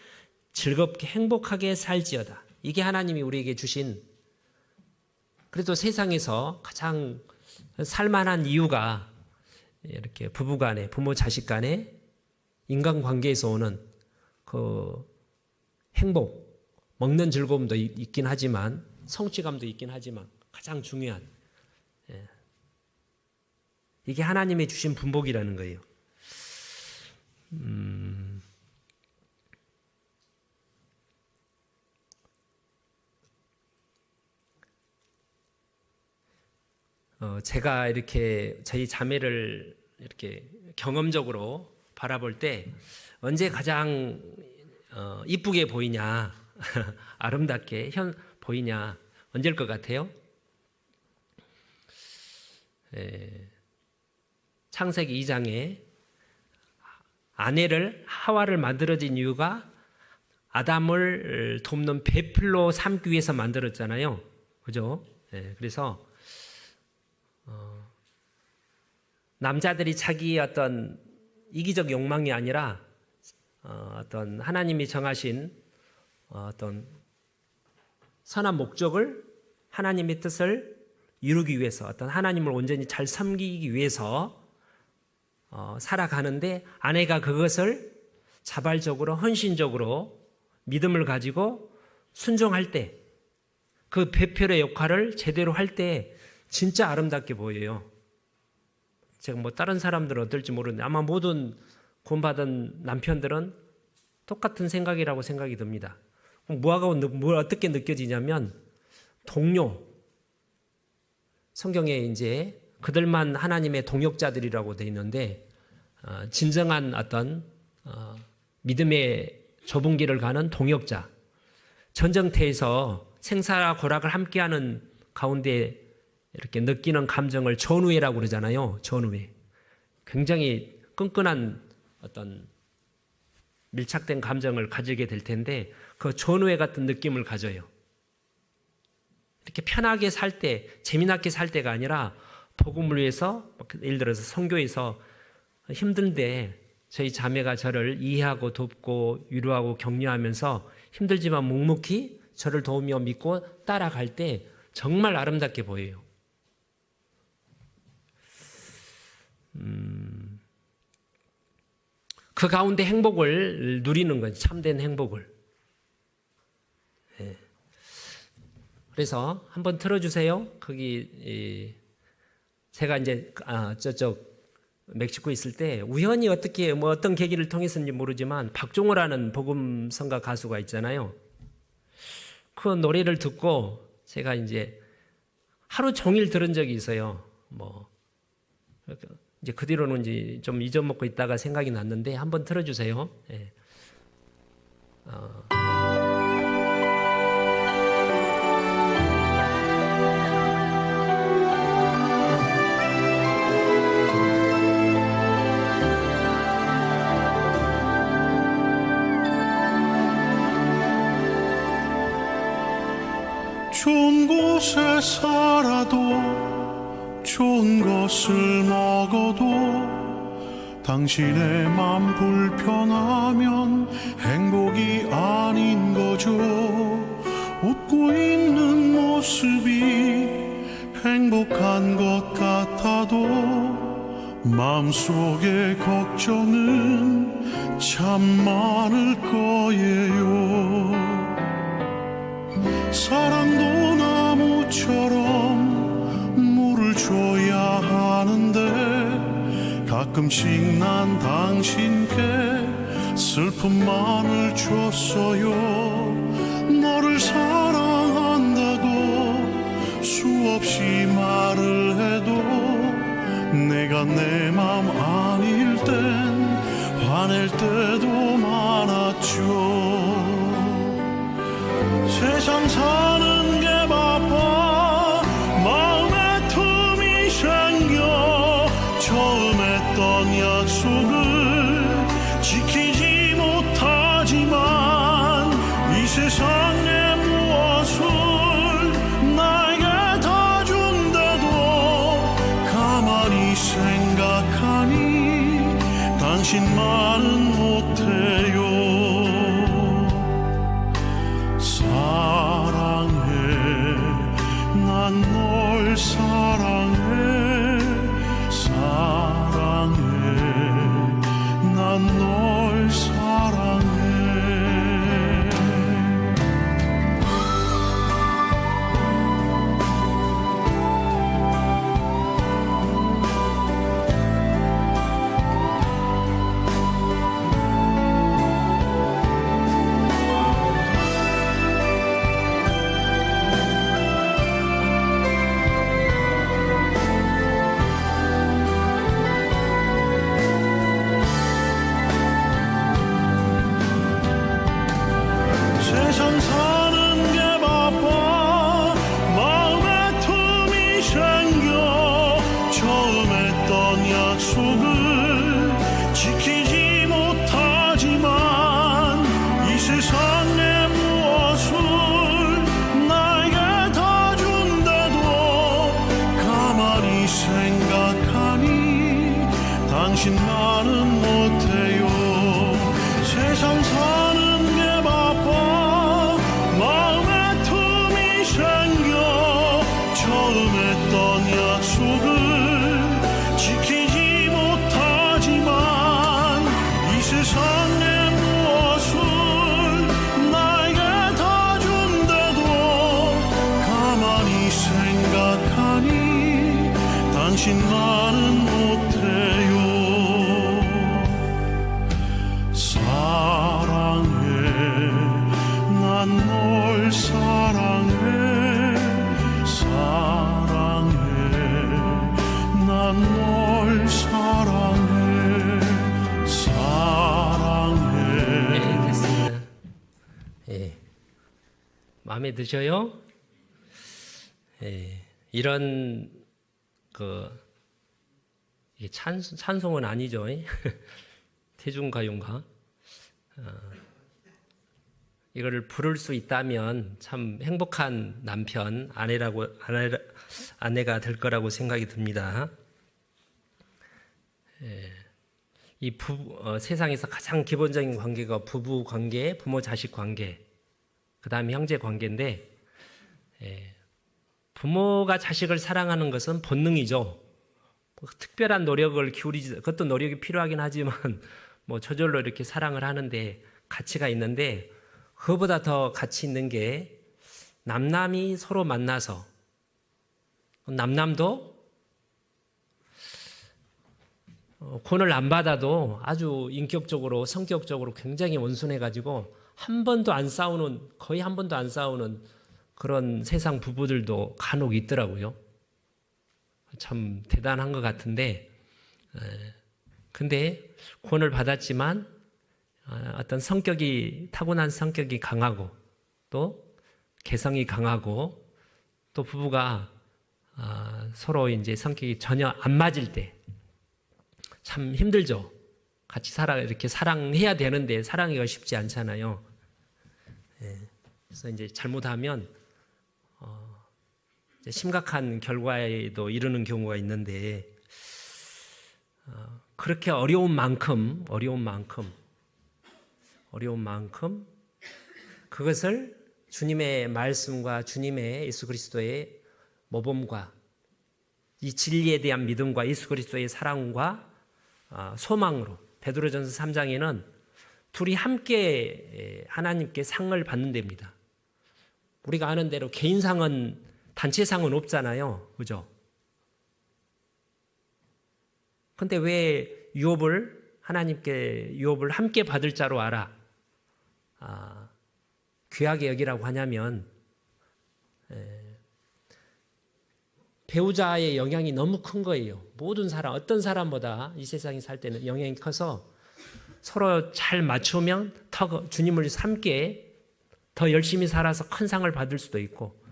즐겁게 행복하게 살지어다. 이게 하나님이 우리에게 주신, 그래도 세상에서 가장 살만한 이유가 이렇게 부부간에, 부모 자식 간에 인간관계에서 오는 그 행복, 먹는 즐거움도 있긴 하지만, 성취감도 있긴 하지만, 가장 중요한, 이게 하나님의 주신 분복이라는 거예요. 제가 이렇게 저희 자매를 이렇게 경험적으로 바라볼 때 언제 가장 이쁘게 보이냐, 아름답게 보이냐, 언제일 것 같아요? 창세기 2장에 아내를 하와를 만들어진 이유가 아담을 돕는 배필로 삼기 위해서 만들었잖아요. 그죠? 그래서 남자들이 자기의 어떤 이기적 욕망이 아니라 어떤 하나님이 정하신 어떤 선한 목적을, 하나님의 뜻을 이루기 위해서, 어떤 하나님을 온전히 잘 섬기기 위해서 살아가는데, 아내가 그것을 자발적으로 헌신적으로 믿음을 가지고 순종할 때, 그 배필의 역할을 제대로 할 때 진짜 아름답게 보여요. 제가 뭐 다른 사람들은 어떨지 모르는데 아마 모든 구원받은 남편들은 똑같은 생각이라고 생각이 듭니다. 뭘 어떻게 느껴지냐면, 동료, 성경에 이제 그들만 하나님의 동역자들이라고 되어 있는데, 진정한 어떤 믿음의 좁은 길을 가는 동역자, 전쟁터에서 생사와 고락을 함께하는 가운데 이렇게 느끼는 감정을 전우회라고 그러잖아요. 전우회. 굉장히 끈끈한 어떤 밀착된 감정을 가지게 될 텐데, 그 전우회 같은 느낌을 가져요. 이렇게 편하게 살 때, 재미나게 살 때가 아니라 복음을 위해서, 예를 들어서 선교에서 힘든데 저희 자매가 저를 이해하고 돕고 위로하고 격려하면서 힘들지만 묵묵히 저를 도우며 믿고 따라갈 때 정말 아름답게 보여요. 그 가운데 행복을 누리는 건 참된 행복을. 그래서 한번 틀어주세요. 거기 제가 이제 저쪽 멕시코 있을 때 우연히 어떻게 어떤 계기를 통해서인지 모르지만 박종호라는 복음성가 가수가 있잖아요. 그 노래를 듣고 제가 이제 하루 종일 들은 적이 있어요. 이제 그 뒤로는 이제 좀 잊어먹고 있다가 생각이 났는데 한번 틀어주세요. 네. 좋은 곳에 살아도 좋은 것을 먹어도 당신의 맘 불편하면 행복이 아닌 거죠. 웃고 있는 모습이 행복한 것 같아도 마음속에 걱정은 참 많을 거예요. 사랑도 나무처럼 물을 줘야 하는데 가끔씩 난 당신께 슬픔만을 줬어요. 너를 사랑한다고 수없이 말을 해도 내가 내 맘 아닐 땐 화낼 때도 많았죠. 세상 사는 게 바빠 마음에 틈이 생겨 처음 했던 약속을 지키지 못하지만 이 세상에 무엇을 당신만은 못해요. 사랑해, 난 널 사랑해. 사랑해, 난 널 사랑해. 세상 사는 게 바빠 마음에 틈이 생겨 처음 했던 약속을 지키지 못하지만 이 세상에 무엇을 나에게 다 준대도 가만히 생각하니 당신만은 못해요. 세상 사는 게 바빠 마음에 틈이 생겨 처음 했던 약속을 지키지 못하지만 이 세상에 무엇을 나에게 다 준대도 가만히 생각하니 당신만은 못해요. 사랑해, 난 널 사랑해. 사랑해, 난 널 사랑해. 사랑해. 네, 됐습니다. 예, 마음에 드셔요? 예, 이런 이게 찬송은 아니죠. 대중가요인가? 이거를 부를 수 있다면 참 행복한 남편, 아내가 될 거라고 생각이 듭니다. 이 세상에서 가장 기본적인 관계가 부부 관계, 부모 자식 관계, 그 다음에 형제 관계인데, 부모가 자식을 사랑하는 것은 본능이죠. 특별한 노력을 기울이지, 그것도 노력이 필요하긴 하지만 뭐 저절로 이렇게 사랑을 하는데 가치가 있는데, 그거보다 더 가치 있는 게 남남이 서로 만나서 남남도 권을 안 받아도 아주 인격적으로 성격적으로 굉장히 온순해가지고 한 번도 안 싸우는, 거의 한 번도 안 싸우는 그런 세상 부부들도 간혹 있더라고요. 참 대단한 것 같은데, 근데 권을 받았지만 어떤 성격이, 타고난 성격이 강하고 또 개성이 강하고 또 부부가 서로 이제 성격이 전혀 안 맞을 때 참 힘들죠. 같이 이렇게 사랑해야 되는데 사랑하기가 쉽지 않잖아요. 그래서 이제 잘못하면 이제 심각한 결과에도 이르는 경우가 있는데, 그렇게 어려운 만큼 그것을 주님의 말씀과 주님의 예수 그리스도의 모범과 이 진리에 대한 믿음과 예수 그리스도의 사랑과 소망으로, 베드로전서 3장에는 둘이 함께 하나님께 상을 받는 데입니다. 우리가 아는 대로 개인상은, 단체상은 없잖아요. 그죠? 근데 왜 하나님께 유업을 함께 받을 자로 알아 귀하게 여기라고 하냐면, 배우자의 영향이 너무 큰 거예요. 모든 사람, 어떤 사람보다 이 세상에 살 때는 영향이 커서 서로 잘 맞추면 더 주님을 함께 더 열심히 살아서 큰 상을 받을 수도 있고,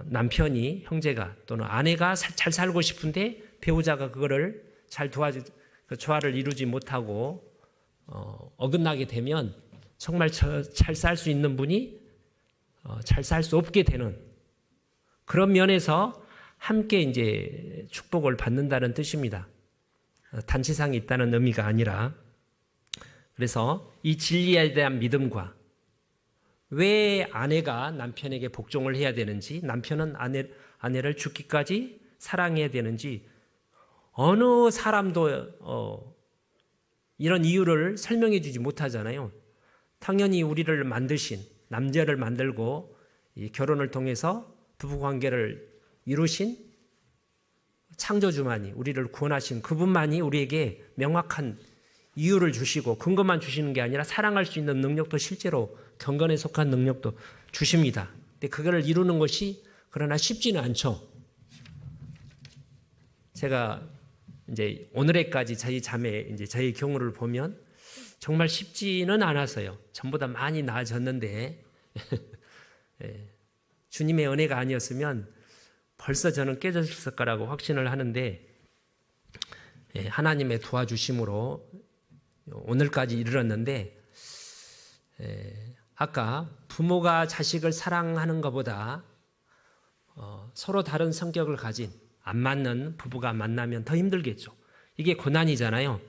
남편이, 형제가 또는 아내가 잘 살고 싶은데 배우자가 그거를 잘 그 조화를 이루지 못하고 어긋나게 되면 정말 잘 살 수 있는 분이 잘 살 수 없게 되는, 그런 면에서 함께 이제 축복을 받는다는 뜻입니다. 단체상이 있다는 의미가 아니라, 그래서 이 진리에 대한 믿음과 왜 아내가 남편에게 복종을 해야 되는지, 남편은 아내를 죽기까지 사랑해야 되는지 어느 사람도 이런 이유를 설명해 주지 못하잖아요. 당연히 우리를 만드신, 남자를 만들고 이 결혼을 통해서 부부관계를 이루신 창조주만이, 우리를 구원하신 그분만이 우리에게 명확한 이유를 주시고 근거만 주시는 게 아니라 사랑할 수 있는 능력도, 실제로 경건에 속한 능력도 주십니다. 근데 그거를 이루는 것이 그러나 쉽지는 않죠. 제가 이제 오늘에까지 저희 자매, 이제 저희 경우를 보면 정말 쉽지는 않았어요. 전보다 많이 나아졌는데 주님의 은혜가 아니었으면 벌써 저는 깨졌을 거라고 확신을 하는데, 하나님의 도와주심으로 오늘까지 이르렀는데, 아까 부모가 자식을 사랑하는 것보다 서로 다른 성격을 가진 안 맞는 부부가 만나면 더 힘들겠죠. 이게 고난이잖아요.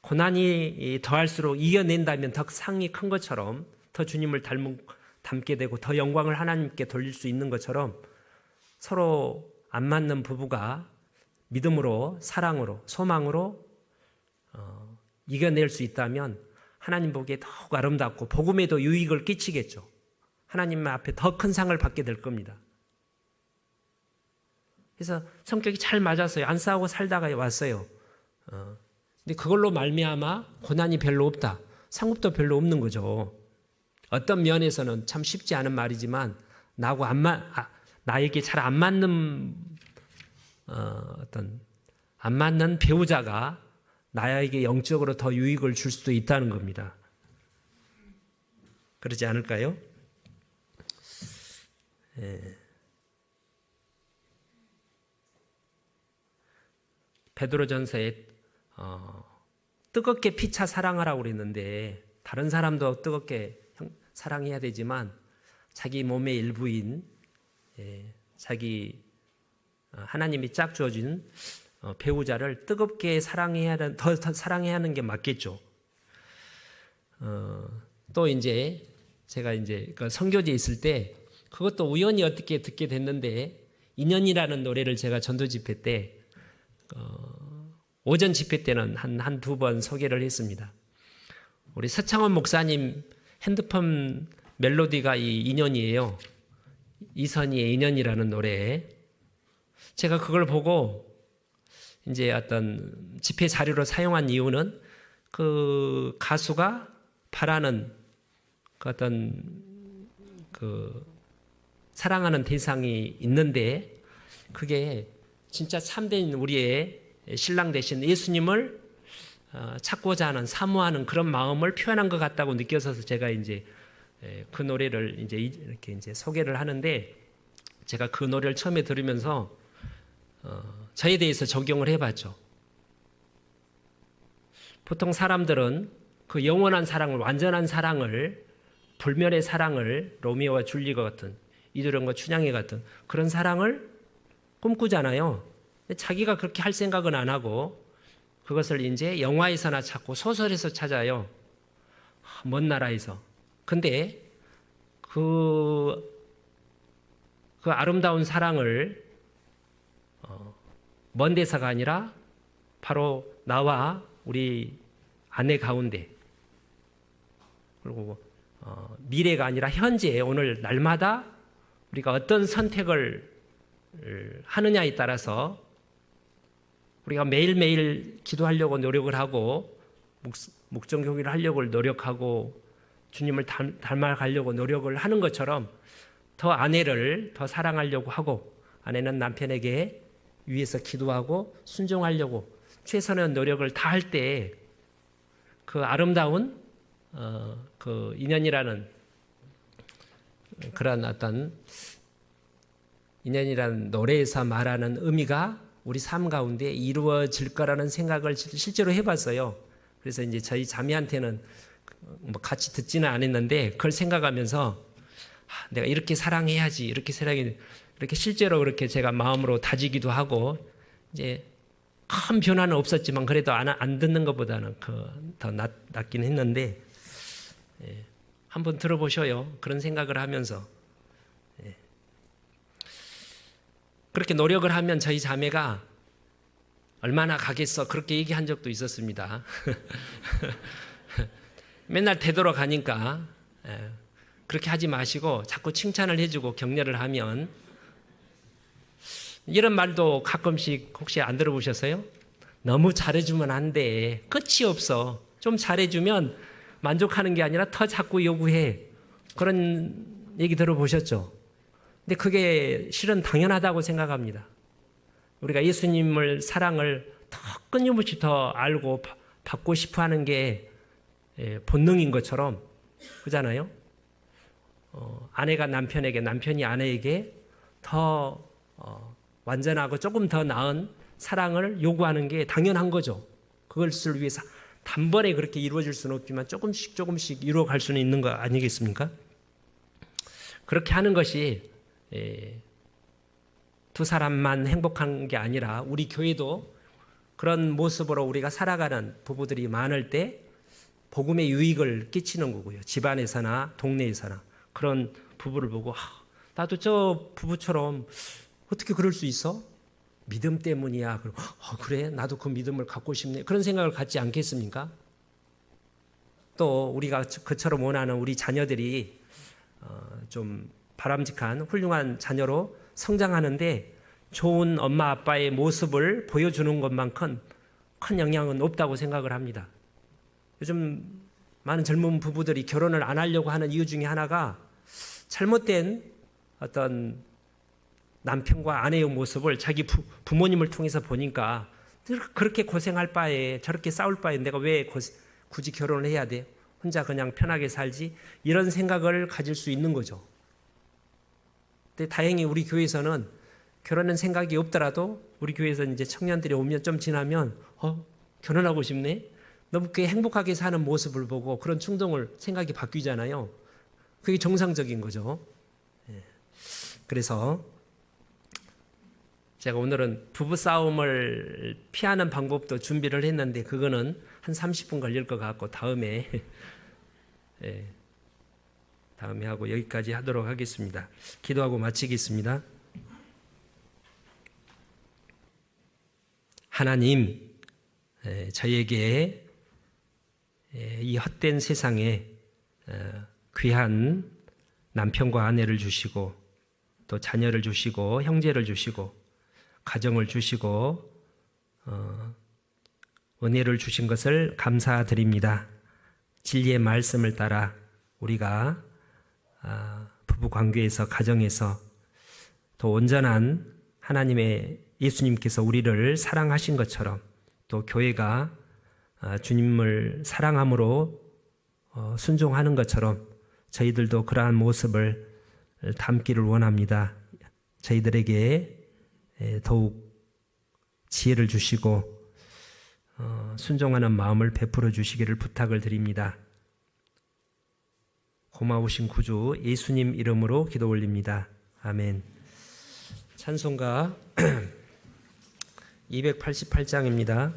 고난이 더할수록 이겨낸다면 더 상이 큰 것처럼, 더 주님을 닮게 되고 더 영광을 하나님께 돌릴 수 있는 것처럼, 서로 안 맞는 부부가 믿음으로, 사랑으로, 소망으로 이겨낼 수 있다면 하나님 보기에 더욱 아름답고 복음에도 유익을 끼치겠죠. 하나님 앞에 더 큰 상을 받게 될 겁니다. 그래서 성격이 잘 맞았어요. 안 싸우고 살다가 왔어요. 근데 그걸로 말미암아 고난이 별로 없다, 상급도 별로 없는 거죠. 어떤 면에서는 참 쉽지 않은 말이지만, 나에게 잘 안 맞는 안 맞는 배우자가 나에게 영적으로 더 유익을 줄 수도 있다는 겁니다. 그러지 않을까요? 베드로전서에 뜨겁게 피차 사랑하라고 그랬는데, 다른 사람도 뜨겁게 사랑해야 되지만 자기 몸의 일부인 자기 하나님이 짝 주어진 배우자를 뜨겁게 더 사랑해야 하는 게 맞겠죠. 또 이제 제가 이제 그 선교지에 있을 때 그것도 우연히 어떻게 듣게 됐는데, 인연이라는 노래를 제가 전도 집회 때 오전 집회 때는 한두 번 소개를 했습니다. 우리 서창원 목사님 핸드폰 멜로디가 이 인연이에요. 이선희의 인연이라는 노래. 제가 그걸 보고 이제 어떤 집회 자료로 사용한 이유는, 그 가수가 바라는 그 어떤 사랑하는 대상이 있는데, 그게 진짜 참된 우리의 신랑 되신 예수님을 찾고자 하는, 사모하는 그런 마음을 표현한 것 같다고 느껴서 제가 이제 그 노래를 이제 이렇게 이제 소개를 하는데, 제가 그 노래를 처음에 들으면서 저에 대해서 적용을 해봤죠. 보통 사람들은 그 영원한 사랑을, 완전한 사랑을, 불멸의 사랑을, 로미오와 줄리과 같은, 이두령과 춘향이 같은 그런 사랑을 꿈꾸잖아요. 근데 자기가 그렇게 할 생각은 안 하고 그것을 이제 영화에서나 찾고 소설에서 찾아요. 먼 나라에서. 근데 그 아름다운 사랑을 먼 데서가 아니라 바로 나와 우리 아내 가운데, 그리고 미래가 아니라 현재, 오늘 날마다 우리가 어떤 선택을 하느냐에 따라서 우리가 매일매일 기도하려고 노력을 하고, 묵정교기를 하려고 노력하고, 주님을 닮아가려고 노력을 하는 것처럼 더 아내를 더 사랑하려고 하고, 아내는 남편에게 위해서 기도하고 순종하려고 최선의 노력을 다할 때, 그 아름다운 그 인연이라는 그런 어떤 인연이라는 노래에서 말하는 의미가 우리 삶 가운데 이루어질 거라는 생각을 실제로 해봤어요. 그래서 이제 저희 자매한테는 뭐 같이 듣지는 않았는데, 그걸 생각하면서 내가 이렇게 사랑해야지, 이렇게 실제로 그렇게 제가 마음으로 다지기도 하고, 이제 큰 변화는 없었지만 그래도 안 듣는 것보다는 더 낫긴 했는데, 한번 들어보셔요. 그런 생각을 하면서. 그렇게 노력을 하면 저희 자매가 얼마나 가겠어, 그렇게 얘기한 적도 있었습니다. 맨날 되돌아가니까 그렇게 하지 마시고 자꾸 칭찬을 해주고 격려를 하면, 이런 말도 가끔씩 혹시 안 들어보셨어요? 너무 잘해주면 안 돼, 끝이 없어. 좀 잘해주면 만족하는 게 아니라 더 자꾸 요구해. 그런 얘기 들어보셨죠? 근데 그게 실은 당연하다고 생각합니다. 우리가 예수님을 사랑을 더 끊임없이 더 알고 받고 싶어 하는 게 본능인 것처럼, 그잖아요. 아내가 남편에게, 남편이 아내에게 더 완전하고 조금 더 나은 사랑을 요구하는 게 당연한 거죠. 그것을 위해서 단번에 그렇게 이루어질 수는 없지만 조금씩 이루어갈 수는 있는 거 아니겠습니까? 그렇게 하는 것이 두 사람만 행복한 게 아니라 우리 교회도 그런 모습으로 우리가 살아가는 부부들이 많을 때 복음의 유익을 끼치는 거고요. 집안에서나 동네에서나 그런 부부를 보고, 나도 저 부부처럼 어떻게 그럴 수 있어? 믿음 때문이야. 그리고 그래, 나도 그 믿음을 갖고 싶네. 그런 생각을 갖지 않겠습니까? 또 우리가 그처럼 원하는 우리 자녀들이 좀 바람직한 훌륭한 자녀로 성장하는데 좋은 엄마 아빠의 모습을 보여주는 것만큼 큰 영향은 없다고 생각을 합니다. 요즘 많은 젊은 부부들이 결혼을 안 하려고 하는 이유 중에 하나가 잘못된 어떤 남편과 아내의 모습을 자기 부모님을 통해서 보니까 그렇게 고생할 바에, 저렇게 싸울 바에 내가 왜 굳이 결혼을 해야 돼? 혼자 그냥 편하게 살지? 이런 생각을 가질 수 있는 거죠. 근데 다행히 우리 교회에서는 결혼은 생각이 없더라도 우리 교회에서 이제 청년들이 오면 좀 지나면 결혼하고 싶네? 너무 꽤 행복하게 사는 모습을 보고 그런 충동을 생각이 바뀌잖아요. 그게 정상적인 거죠. 그래서 제가 오늘은 부부싸움을 피하는 방법도 준비를 했는데 그거는 한 30분 걸릴 것 같고 다음에 하고 여기까지 하도록 하겠습니다. 기도하고 마치겠습니다. 하나님, 저에게 이 헛된 세상에 귀한 남편과 아내를 주시고 또 자녀를 주시고 형제를 주시고 가정을 주시고 은혜를 주신 것을 감사드립니다. 진리의 말씀을 따라 우리가 부부 관계에서, 가정에서 또 온전한 하나님의 예수님께서 우리를 사랑하신 것처럼 또 교회가 주님을 사랑함으로 순종하는 것처럼 저희들도 그러한 모습을 담기를 원합니다. 저희들에게 더욱 지혜를 주시고 순종하는 마음을 베풀어 주시기를 부탁을 드립니다. 고마우신 구주 예수님 이름으로 기도 올립니다. 아멘. 찬송가 288장입니다.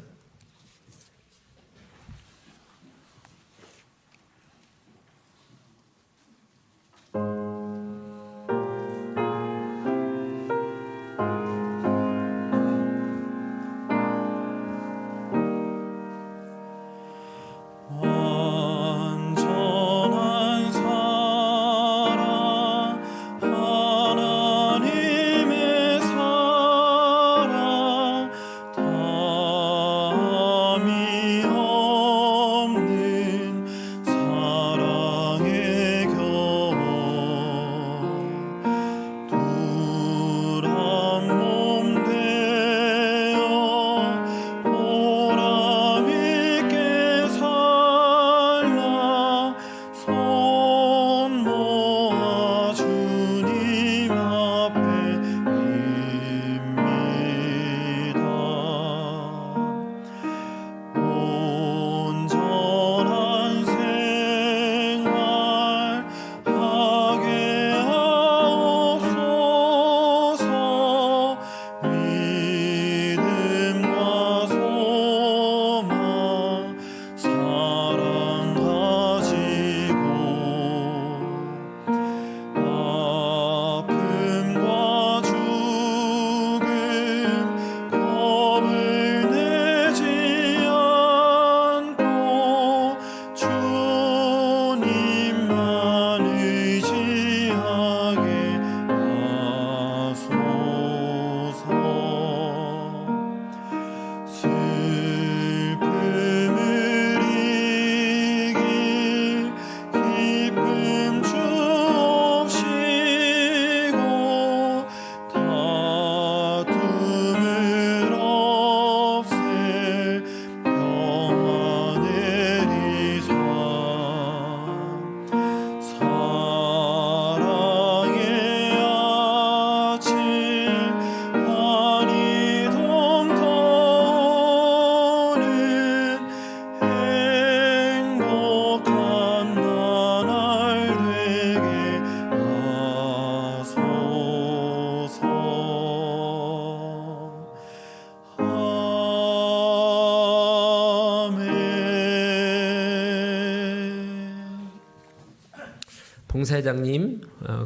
봉사장님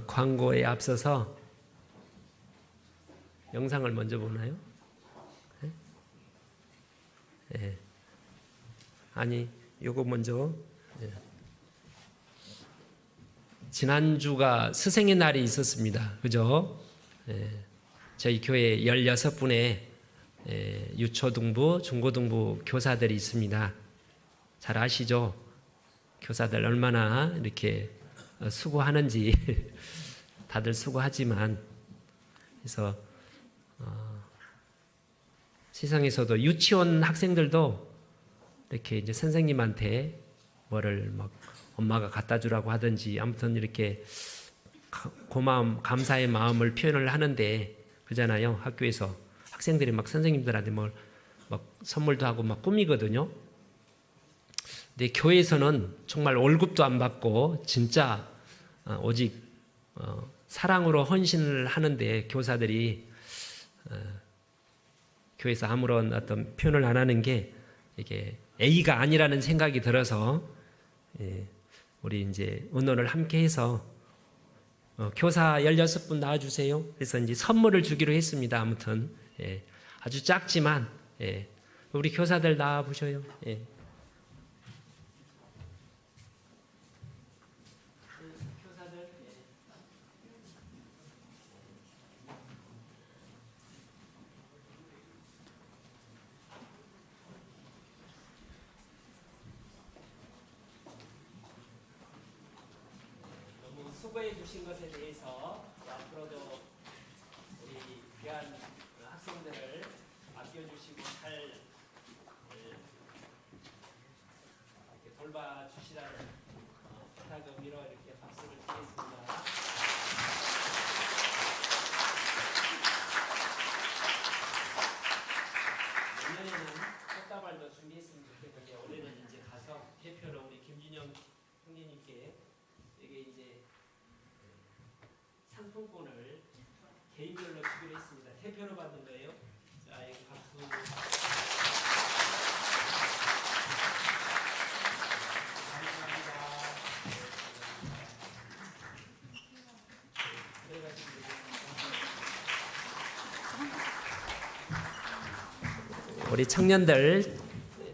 광고에 앞서서 영상을 먼저 보나요? 네? 네. 아니, 요거 먼저. 네. 지난주가 스승의 날이 있었습니다. 그죠? 네. 저희 교회 16분의 유초등부, 중고등부 교사들이 있습니다. 잘 아시죠? 교사들 얼마나 이렇게 수고하는지 다들 수고하지만, 그래서 세상에서도 유치원 학생들도 이렇게 이제 선생님한테 뭐를 막 엄마가 갖다 주라고 하든지 아무튼 이렇게 고마움, 감사의 마음을 표현을 하는데 그잖아요. 학교에서 학생들이 막 선생님들한테 뭘 막 선물도 하고 막 꾸미거든요. 근데 교회에서는 정말 월급도 안 받고 진짜 오직 사랑으로 헌신을 하는데 교사들이 교회에서 아무런 어떤 표현을 안 하는 게 이게 A가 아니라는 생각이 들어서 우리 이제 의논을 함께 해서 교사 16분 나와주세요. 그래서 이제 선물을 주기로 했습니다. 아무튼 아주 작지만 우리 교사들 나와 보셔요. 너무 수고해 주신 것에 대해서 앞으로도 우리 귀한 학생들을 아껴주시고 잘 이렇게 돌봐주시라는 부탁 의미로 이렇게 박수를 드리겠습니다. 내년에는 꽃다발도 준비했으면 좋겠는데 올해는 이제 가서 대표로 우리 김준영 형님께 이게 이제 상품권을 개인별로 주기로 했습니다. 대표로 받는 거예요. 자, 여기 박수. 우리 청년들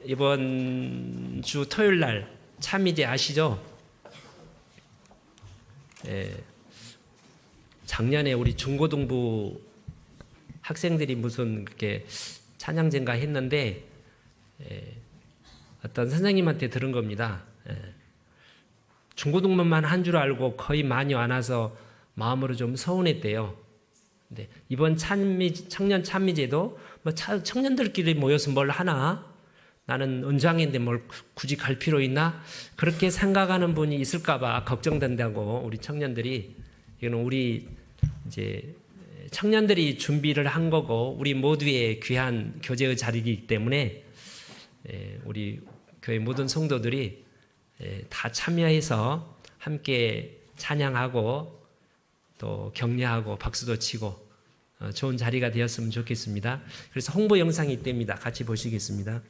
이번 주 토요일 날 참이제 아시죠? 작년에 우리 중고등부 학생들이 무슨 그렇게 찬양제인가 했는데 어떤 선생님한테 들은 겁니다. 중고등부만 한 줄 알고 거의 많이 안 와서 마음으로 좀 서운했대요. 근데 이번 청년 찬미제도 뭐 청년들끼리 모여서 뭘 하나? 나는 은장인데 뭘 굳이 갈 필요 있나? 그렇게 생각하는 분이 있을까봐 걱정된다고 우리 청년들이, 이거는 우리 이제 청년들이 준비를 한 거고 우리 모두의 귀한 교제의 자리이기 때문에 우리 교회 모든 성도들이 다 참여해서 함께 찬양하고 또 격려하고 박수도 치고 좋은 자리가 되었으면 좋겠습니다. 그래서 홍보 영상이 있답니다. 같이 보시겠습니다.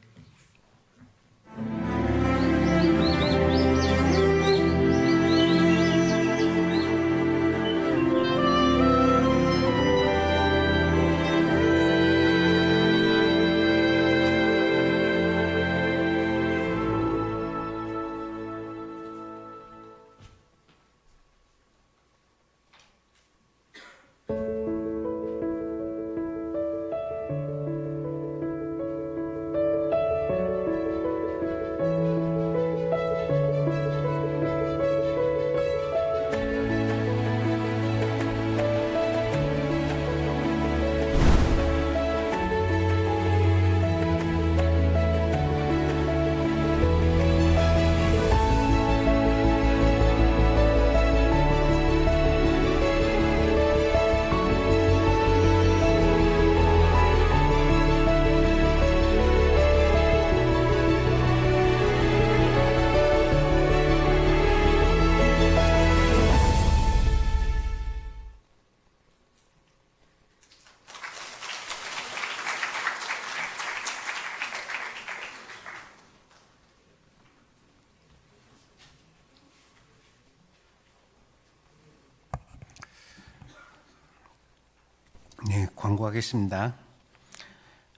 네, 광고하겠습니다.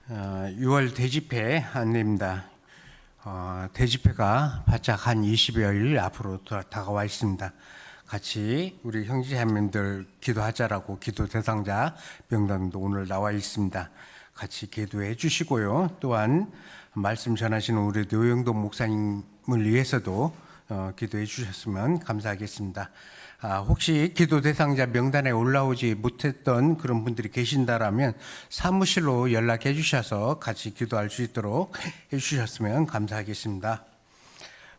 6월 대집회 안내입니다. 대집회가 바짝 한 20여일 앞으로 다가와 있습니다. 같이 우리 형제자매님들 기도하자라고 기도 대상자 명단도 오늘 나와 있습니다. 같이 기도해 주시고요. 또한 말씀 전하시는 우리 노영돈 목사님을 위해서도 기도해 주셨으면 감사하겠습니다. 혹시 기도 대상자 명단에 올라오지 못했던 그런 분들이 계신다라면 사무실로 연락해 주셔서 같이 기도할 수 있도록 해 주셨으면 감사하겠습니다.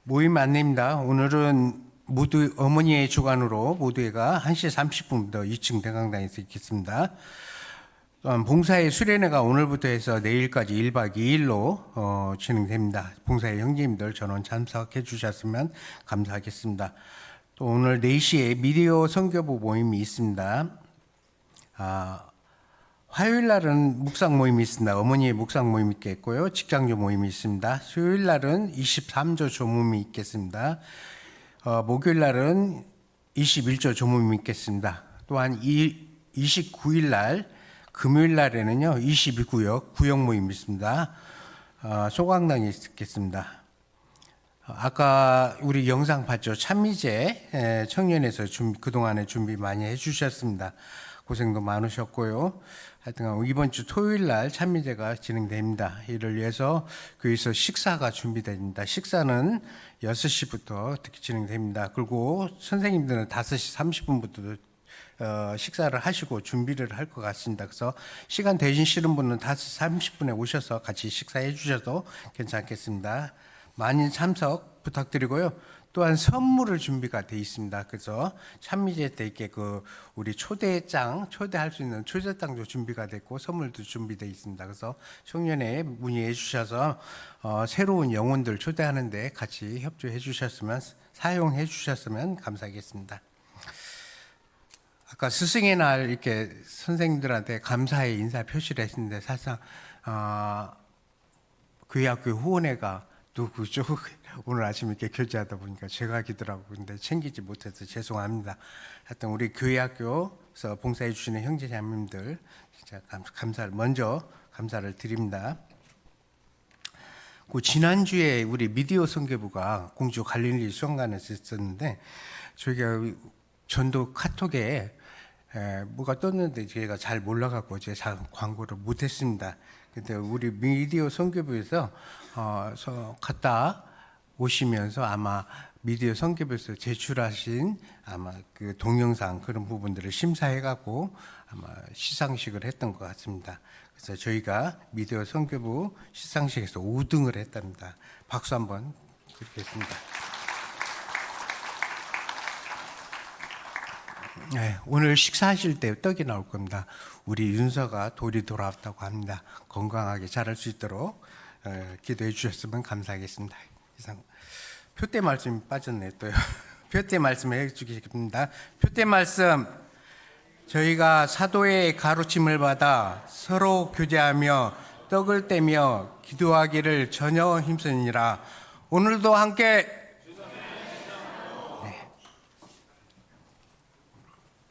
모임 안내입니다. 오늘은 모두 어머니의 주관으로 모두가 1시 30분부터 2층 대강당에서 있겠습니다. 봉사의 수련회가 오늘부터 해서 내일까지 1박 2일로 진행됩니다. 봉사의 형제님들 전원 참석해 주셨으면 감사하겠습니다. 또 오늘 4시에 미디어 선교부 모임이 있습니다. 화요일 날은 묵상 모임이 있습니다. 어머니의 묵상 모임이 있겠고요. 직장조 모임이 있습니다. 수요일 날은 23조 조모임이 있겠습니다. 목요일 날은 21조 조모임이 있겠습니다. 또한 29일 날 금요일 날에는요 22구역 구역 모임이 있습니다. 소강당이 있겠습니다. 아까 우리 영상 봤죠? 찬미제 청년에서 그동안에 준비 많이 해주셨습니다. 고생도 많으셨고요. 하여튼 이번 주 토요일 날 찬미제가 진행됩니다. 이를 위해서 교회에서 식사가 준비됩니다. 식사는 6시부터 특히 진행됩니다. 그리고 선생님들은 5시 30분부터 식사를 하시고 준비를 할 것 같습니다. 그래서 시간 되시는 분은 5시 30분에 오셔서 같이 식사해 주셔도 괜찮겠습니다. 많은 참석 부탁드리고요. 또한 선물을 준비가 되어 있습니다. 그래서 찬미제 때 이렇게 우리 초대할 수 있는 초대장도 준비가 됐고 선물도 준비되어 있습니다. 그래서 청년회 문의해 주셔서 새로운 영혼들 초대하는데 같이 협조해 주셨으면 사용해 주셨으면 감사하겠습니다. 아까 스승의 날 이렇게 선생님들한테 감사의 인사 표시를 했는데 사실상 교회학교 후원회가 누구죠? 오늘 아침에 이렇게 교제하다 보니까 제가 하기더라고요. 근데 챙기지 못해서 죄송합니다. 하여튼 우리 교회학교에서 봉사해 주시는 형제자매님들 진짜 먼저 감사를 드립니다. 그 지난주에 우리 미디어 선교부가 공주 갈릴리 수영관에서 있었는데 저희가 전도 카톡에 뭐가 떴는데 제가 잘 몰라갖고 제가 광고를 못했습니다. 근데 우리 미디어 선교부에서 갔다 오시면서 아마 미디어 선교부에서 제출하신 아마 그 동영상 그런 부분들을 심사해갖고 아마 시상식을 했던 것 같습니다. 그래서 저희가 미디어 선교부 시상식에서 5등을 했답니다. 박수 한번 드리겠습니다. 네, 오늘 식사하실 때 떡이 나올 겁니다. 우리 윤서가 돌이 돌아왔다고 합니다. 건강하게 자랄 수 있도록 기도해 주셨으면 감사하겠습니다. 이상 표대 말씀이 빠졌네 또요. 표대 말씀 해 주시겠습니다. 표대 말씀 저희가 사도의 가르침을 받아 서로 교제하며 떡을 떼며 기도하기를 전혀 힘쓰니라. 오늘도 함께